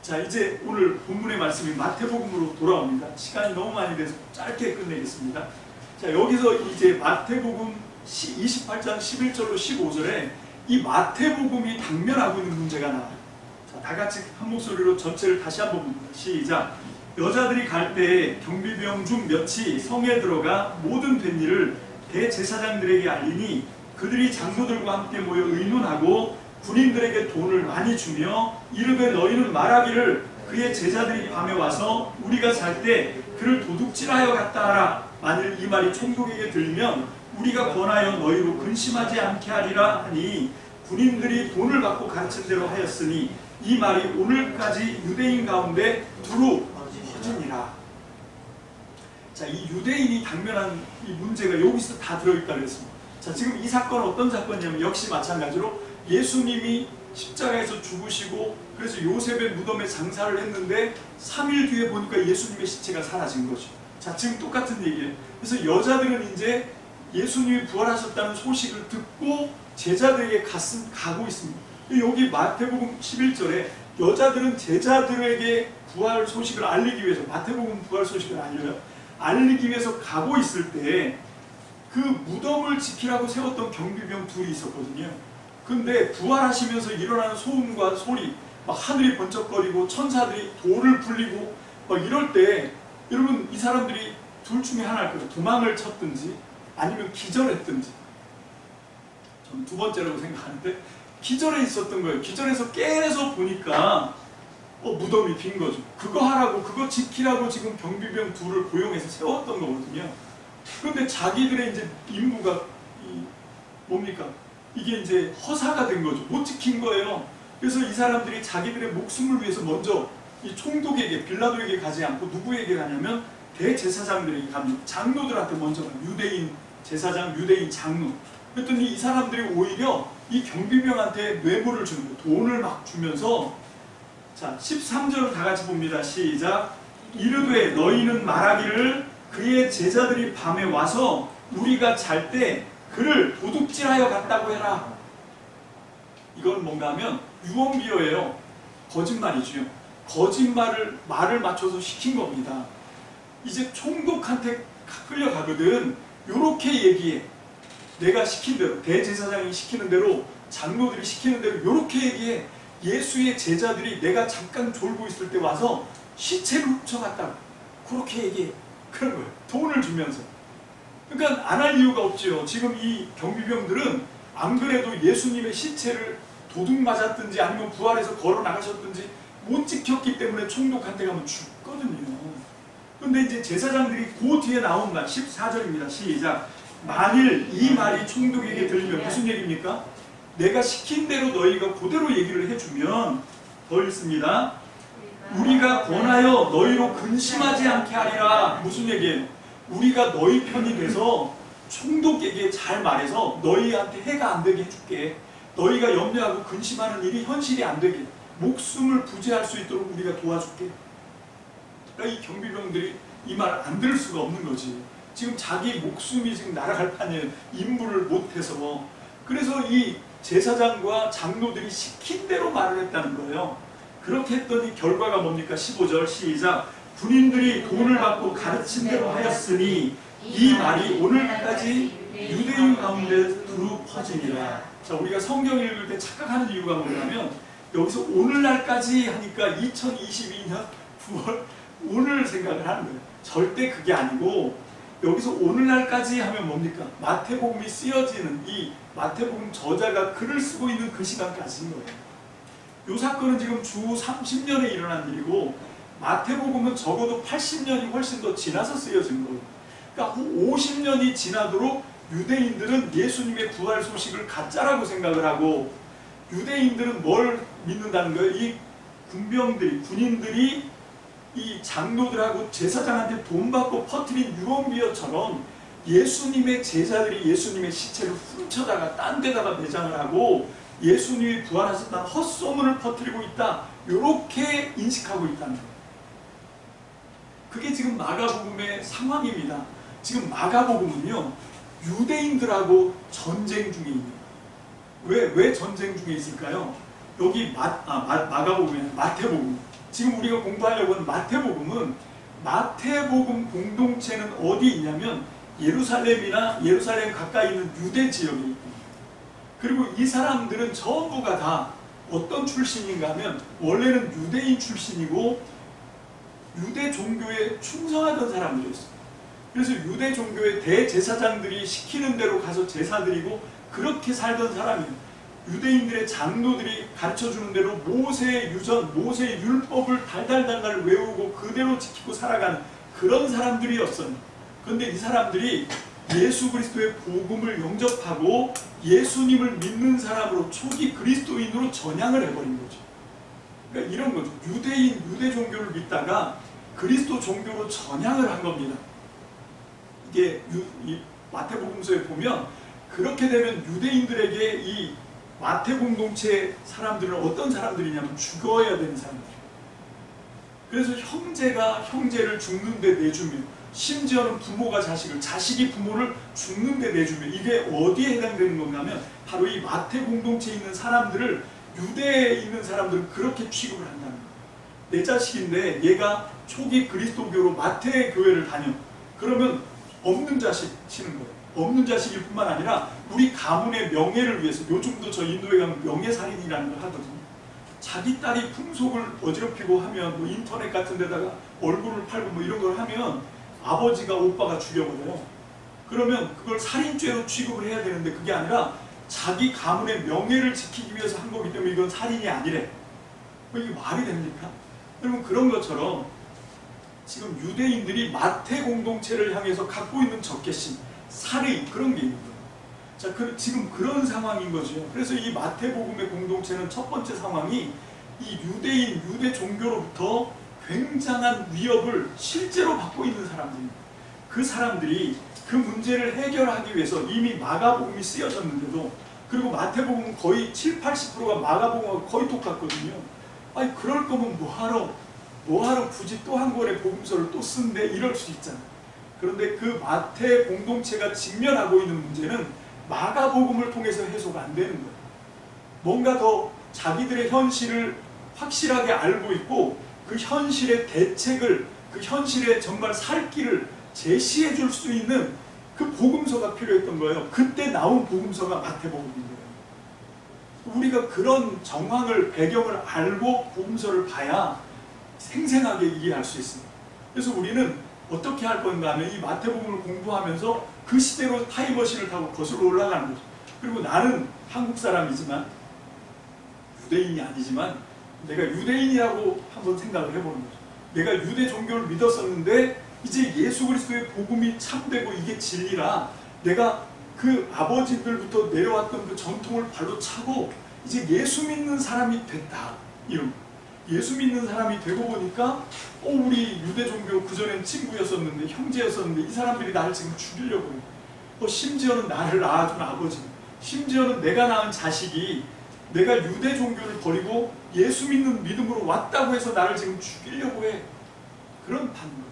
자, 이제 오늘 본문의 말씀이 마태복음으로 돌아옵니다. 시간이 너무 많이 돼서 짧게 끝내겠습니다. 자, 여기서 이제 마태복음 28장 11절로 15절에 이 마태복음이 당면하고 있는 문제가 나와요. 자, 다 같이 한 목소리로 전체를 다시 한번 봅니다. 시작. 여자들이 갈 때 경비병 중 몇이 성에 들어가 모든 된 일을 대제사장들에게 알리니 그들이 장로들과 함께 모여 의논하고 군인들에게 돈을 많이 주며 이르되 너희는 말하기를 그의 제자들이 밤에 와서 우리가 잘 때 그를 도둑질하여 갔다 하라. 만일 이 말이 총독에게 들리면 우리가 권하여 너희로 근심하지 않게 하리라 하니 군인들이 돈을 받고 가르친 대로 하였으니 이 말이 오늘까지 유대인 가운데 두루 퍼지니라. 자, 이 유대인이 당면한 이 문제가 여기서 다 들어있다 그랬습니다. 자, 지금 이 사건은 어떤 사건이냐면 역시 마찬가지로 예수님이 십자가에서 죽으시고 그래서 요셉의 무덤에 장사를 했는데 3일 뒤에 보니까 예수님의 시체가 사라진 거죠. 자, 지금 똑같은 얘기예요. 그래서 여자들은 이제 예수님이 부활하셨다는 소식을 듣고 제자들에게 가고 있습니다. 여기 마태복음 11절에 여자들은 제자들에게 부활 소식을 알리기 위해서, 마태복음 부활 소식을 알리기 위해서 가고 있을 때 그 무덤을 지키라고 세웠던 경비병 둘이 있었거든요. 근데 부활하시면서 일어나는 소음과 소리, 막 하늘이 번쩍거리고 천사들이 돌을 굴리고 막 이럴 때 여러분 이 사람들이 둘 중에 하나일 거예요. 도망을 쳤든지 아니면 기절했든지. 저는 두 번째라고 생각하는데 기절해 있었던 거예요. 기절해서 깨서 보니까 무덤이 빈 거죠. 그거 하라고, 그거 지키라고 지금 경비병 둘을 고용해서 세웠던 거거든요. 그런데 자기들의 이제 임무가 뭡니까? 이게 이제 허사가 된 거죠. 못 지킨 거예요. 그래서 이 사람들이 자기들의 목숨을 위해서 먼저 이 총독에게, 빌라도에게 가지 않고 누구에게 가냐면 대제사장들에게 갑니다. 장로들한테 먼저 가요. 유대인 제사장, 유대인 장로. 그랬더니 이 사람들이 오히려 이 경비병한테 뇌물을 주는 거예요. 돈을 막 주면서. 자, 13절을 다 같이 봅니다. 시작. 이르되 너희는 말하기를 그의 제자들이 밤에 와서 우리가 잘 때 그를 도둑질하여 갔다고 해라. 이건 뭔가 하면 유언비어예요. 거짓말이죠. 말을 맞춰서 시킨 겁니다. 이제 총독한테 끌려가거든. 요렇게 얘기해. 내가 시킨 대로, 대제사장이 시키는 대로, 장로들이 시키는 대로 요렇게 얘기해. 예수의 제자들이 내가 잠깐 졸고 있을 때 와서 시체를 훔쳐갔다고. 그렇게 얘기해. 그런 거예요. 돈을 주면서. 그러니까 안 할 이유가 없지요. 지금 이 경비병들은 안 그래도 예수님의 시체를 도둑 맞았든지 아니면 부활해서 걸어 나가셨든지 못 지켰기 때문에 총독한테 가면 죽거든요. 근데 이제 제사장들이 그 뒤에 나온 말 14절입니다. 시작. 만일 이 말이 총독에게 들리면 무슨 얘기입니까? 내가 시킨 대로 너희가 그대로 얘기를 해주면 더 읽습니다. 우리가 권하여 너희로 근심하지 않게 하리라. 무슨 얘기예요? 우리가 너희 편이 돼서 총독에게 잘 말해서 너희한테 해가 안 되게 해줄게. 너희가 염려하고 근심하는 일이 현실이 안 되게, 목숨을 부재할 수 있도록 우리가 도와줄게. 그러니까 이 경비병들이 이 말 안 들을 수가 없는 거지. 지금 자기 목숨이 지금 날아갈 판이에요. 임무를 못해서. 그래서 이 제사장과 장로들이 시킨 대로 말을 했다는 거예요. 그렇게 했더니 결과가 뭡니까? 15절 시작. 군인들이 돈을 받고 가르친 대로 하였으니 이 말이 오늘까지 유대인 가운데 두루 퍼지니라. 자, 우리가 성경 읽을 때 착각하는 이유가 뭐냐면 여기서 오늘날까지 하니까 2022년 9월 오늘 생각을 하는 거예요. 절대 그게 아니고 여기서 오늘날까지 하면 뭡니까? 마태복음이 쓰여지는 이 마태복음 저자가 글을 쓰고 있는 그 시간까지인 거예요. 이 사건은 지금 주 30년에 일어난 일이고 마태복음은 적어도 80년이 훨씬 더 지나서 쓰여진 거예요. 그러니까 50년이 지나도록 유대인들은 예수님의 부활 소식을 가짜라고 생각을 하고 유대인들은 뭘 믿는다는 거예요? 이 군인들이 이 장로들하고 제사장한테 돈 받고 퍼뜨린 유언비어처럼 예수님의 제자들이 예수님의 시체를 훔쳐다가 딴 데다가 매장을 하고 예수님이 부활하셨다는 헛소문을 퍼뜨리고 있다, 이렇게 인식하고 있다는 거예요. 그게 지금 마가복음의 상황입니다. 지금 마가복음은요, 유대인들하고 전쟁 중에 있는 거예요. 왜 전쟁 중에 있을까요? 여기 마가복음이 마태복음, 지금 우리가 공부하려고 하는 마태복음은, 마태복음 공동체는 어디 있냐면 예루살렘이나 예루살렘 가까이 있는 유대 지역에 있고, 그리고 이 사람들은 전부가 다 어떤 출신인가 하면 원래는 유대인 출신이고 유대 종교에 충성하던 사람들이었어요. 그래서 유대 종교의 대제사장들이 시키는 대로 가서 제사 드리고 그렇게 살던 사람이에요. 유대인들의 장로들이 가르쳐주는 대로 모세의 유전, 모세의 율법을 달달달달 외우고 그대로 지키고 살아가는 그런 사람들이었어요. 그런데 이 사람들이 예수 그리스도의 복음을 영접하고 예수님을 믿는 사람으로 초기 그리스도인으로 전향을 해버린 거죠. 그러니까 이런 거죠. 유대인, 유대 종교를 믿다가 그리스도 종교로 전향을 한 겁니다. 이게 이 마태복음서에 보면 그렇게 되면 유대인들에게 이 마태 공동체 사람들은 어떤 사람들이냐면 죽어야 되는 사람들이에요. 그래서 형제가 형제를 죽는 데 내주며, 심지어는 부모가 자식을, 자식이 부모를 죽는 데 내주며, 이게 어디에 해당되는 건가 하면 바로 이 마태 공동체에 있는 사람들을, 유대에 있는 사람들은 그렇게 취급을 한다는 거예요. 내 자식인데 얘가 초기 그리스도교로 마태 교회를 다녀. 그러면 없는 자식 치는 거예요. 없는 자식일 뿐만 아니라 우리 가문의 명예를 위해서, 요즘도 저 인도에 가면 명예살인이라는 걸 하거든요. 자기 딸이 풍속을 어지럽히고 하면 뭐 인터넷 같은 데다가 얼굴을 팔고 뭐 이런 걸 하면 아버지가 오빠가 죽여버려요. 그러면 그걸 살인죄로 취급을 해야 되는데 그게 아니라 자기 가문의 명예를 지키기 위해서 한 거기 때문에 이건 살인이 아니래. 뭐 이게 말이 됩니까? 여러분, 그런 것처럼 지금 유대인들이 마태 공동체를 향해서 갖고 있는 적개심, 살의 그런 게 있는 거예요. 자, 지금 그런 상황인 거죠. 그래서 이 마태복음의 공동체는 첫 번째 상황이 이 유대인, 유대 종교로부터 굉장한 위협을 실제로 받고 있는 사람들입니다. 그 사람들이 그 문제를 해결하기 위해서 이미 마가복음이 쓰여졌는데도, 그리고 마태복음은 거의 7, 80%가 마가복음하고 거의 똑같거든요. 아니, 그럴 거면 뭐하러 굳이 또 한 권의 복음서를 또 쓴대, 이럴 수 있잖아요. 그런데 그 마태 공동체가 직면하고 있는 문제는 마가복음을 통해서 해소가 안 되는 거예요. 뭔가 더 자기들의 현실을 확실하게 알고 있고 그 현실의 대책을, 그 현실의 정말 살 길을 제시해 줄 수 있는 그 복음서가 필요했던 거예요. 그때 나온 복음서가 마태복음인 거예요. 우리가 그런 정황을, 배경을 알고 복음서를 봐야 생생하게 이해할 수 있습니다. 그래서 우리는 어떻게 할 건가 하면 이 마태복음을 공부하면서 그 시대로 타임머신을 타고 거슬러 올라가는 거죠. 그리고 나는 한국 사람이지만, 유대인이 아니지만 내가 유대인이라고 한번 생각을 해보는 거죠. 내가 유대 종교를 믿었었는데 이제 예수 그리스도의 복음이 참되고 이게 진리라 내가 그 아버지들부터 내려왔던 그 전통을 발로 차고 이제 예수 믿는 사람이 됐다. 이런 거. 예수 믿는 사람이 되고 보니까 우리 유대 종교 그전엔 친구였었는데, 형제였었는데 이 사람들이 나를 지금 죽이려고 해요. 심지어는 나를 낳아준 아버지, 심지어는 내가 낳은 자식이 내가 유대 종교를 버리고 예수 믿는 믿음으로 왔다고 해서 나를 지금 죽이려고 해. 그런 판이에요.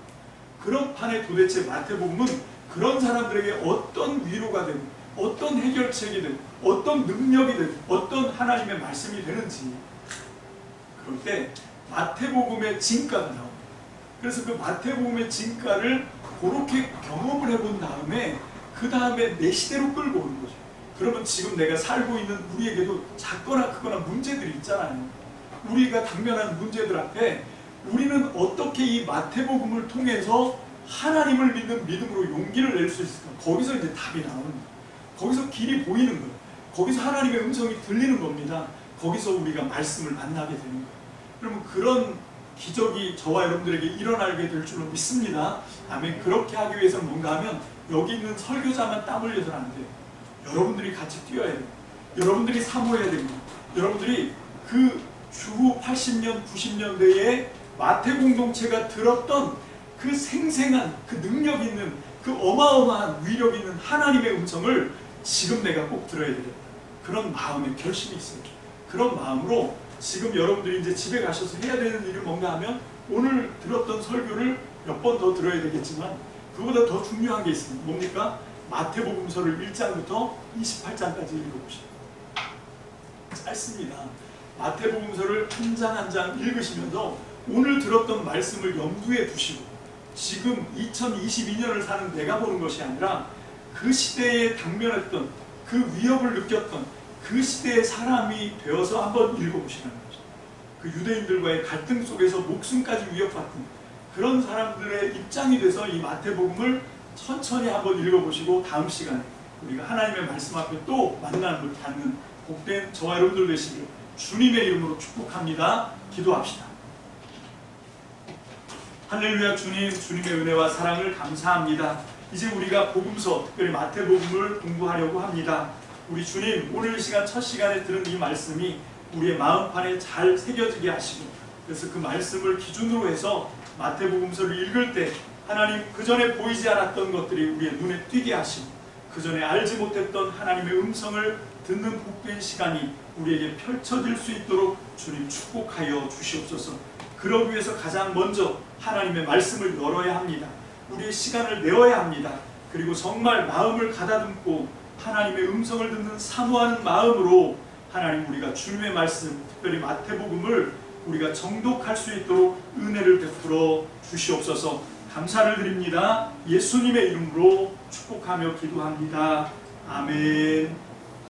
그런 판에 도대체 마태복음은 그런 사람들에게 어떤 위로가 되고 어떤 해결책이 되고 어떤 능력이 되고 어떤 하나님의 말씀이 되는지, 그럴 때 마태복음의 진가가 나옵니다. 그래서 그 마태복음의 진가를 그렇게 경험을 해본 다음에 그 다음에 내 시대로 끌고 오는 거죠. 그러면 지금 내가 살고 있는 우리에게도 작거나 크거나 문제들이 있잖아요. 우리가 당면한 문제들 앞에 우리는 어떻게 이 마태복음을 통해서 하나님을 믿는 믿음으로 용기를 낼 수 있을까? 거기서 이제 답이 나오는 거예요. 거기서 길이 보이는 거예요. 거기서 하나님의 음성이 들리는 겁니다. 거기서 우리가 말씀을 만나게 되는 거예요. 그러면 그런 기적이 저와 여러분들에게 일어나게 될 줄로 믿습니다. 아멘. 그렇게 하기 위해서는 뭔가 하면 여기 있는 설교자만 땀 흘려서는 안 돼요. 여러분들이 같이 뛰어야 돼요. 여러분들이 사모해야 됩니다. 여러분들이 그 주후 80년, 90년대에 마태 공동체가 들었던 그 생생한, 그 능력 있는, 그 어마어마한 위력 있는 하나님의 음성을 지금 내가 꼭 들어야 되겠다. 그런 마음의 결심이 있어요. 그런 마음으로 지금 여러분들이 이제 집에 가셔서 해야 되는 일이 뭔가 하면 오늘 들었던 설교를 몇 번 더 들어야 되겠지만 그보다 더 중요한 게 있습니다. 뭡니까? 마태복음서를 1장부터 28장까지 읽어보시오. 짧습니다. 마태복음서를 한 장 한 장 읽으시면서 오늘 들었던 말씀을 염두에 두시고 지금 2022년을 사는 내가 보는 것이 아니라 그 시대에 당면했던 그 위협을 느꼈던 그 시대의 사람이 되어서 한번 읽어보시라는 거죠. 그 유대인들과의 갈등 속에서 목숨까지 위협받던 그런 사람들의 입장이 돼서 이 마태복음을 천천히 한번 읽어보시고 다음 시간에 우리가 하나님의 말씀 앞에 또 만남을 갖는 복된 저와 여러분들 되시길 주님의 이름으로 축복합니다. 기도합시다. 할렐루야. 주님, 주님의 은혜와 사랑을 감사합니다. 이제 우리가 복음서, 특별히 마태복음을 공부하려고 합니다. 우리 주님, 오늘 이 시간 첫 시간에 들은 이 말씀이 우리의 마음판에 잘 새겨지게 하시고 그래서 그 말씀을 기준으로 해서 마태복음서를 읽을 때 하나님 그 전에 보이지 않았던 것들이 우리의 눈에 띄게 하시고 그 전에 알지 못했던 하나님의 음성을 듣는 복된 시간이 우리에게 펼쳐질 수 있도록 주님 축복하여 주시옵소서. 그러기 위해서 가장 먼저 하나님의 말씀을 열어야 합니다. 우리의 시간을 내어야 합니다. 그리고 정말 마음을 가다듬고 하나님의 음성을 듣는 사모하는 마음으로 하나님 우리가 주님의 말씀, 특별히 마태복음을 우리가 정독할 수 있도록 은혜를 베풀어 주시옵소서. 감사를 드립니다. 예수님의 이름으로 축복하며 기도합니다. 아멘.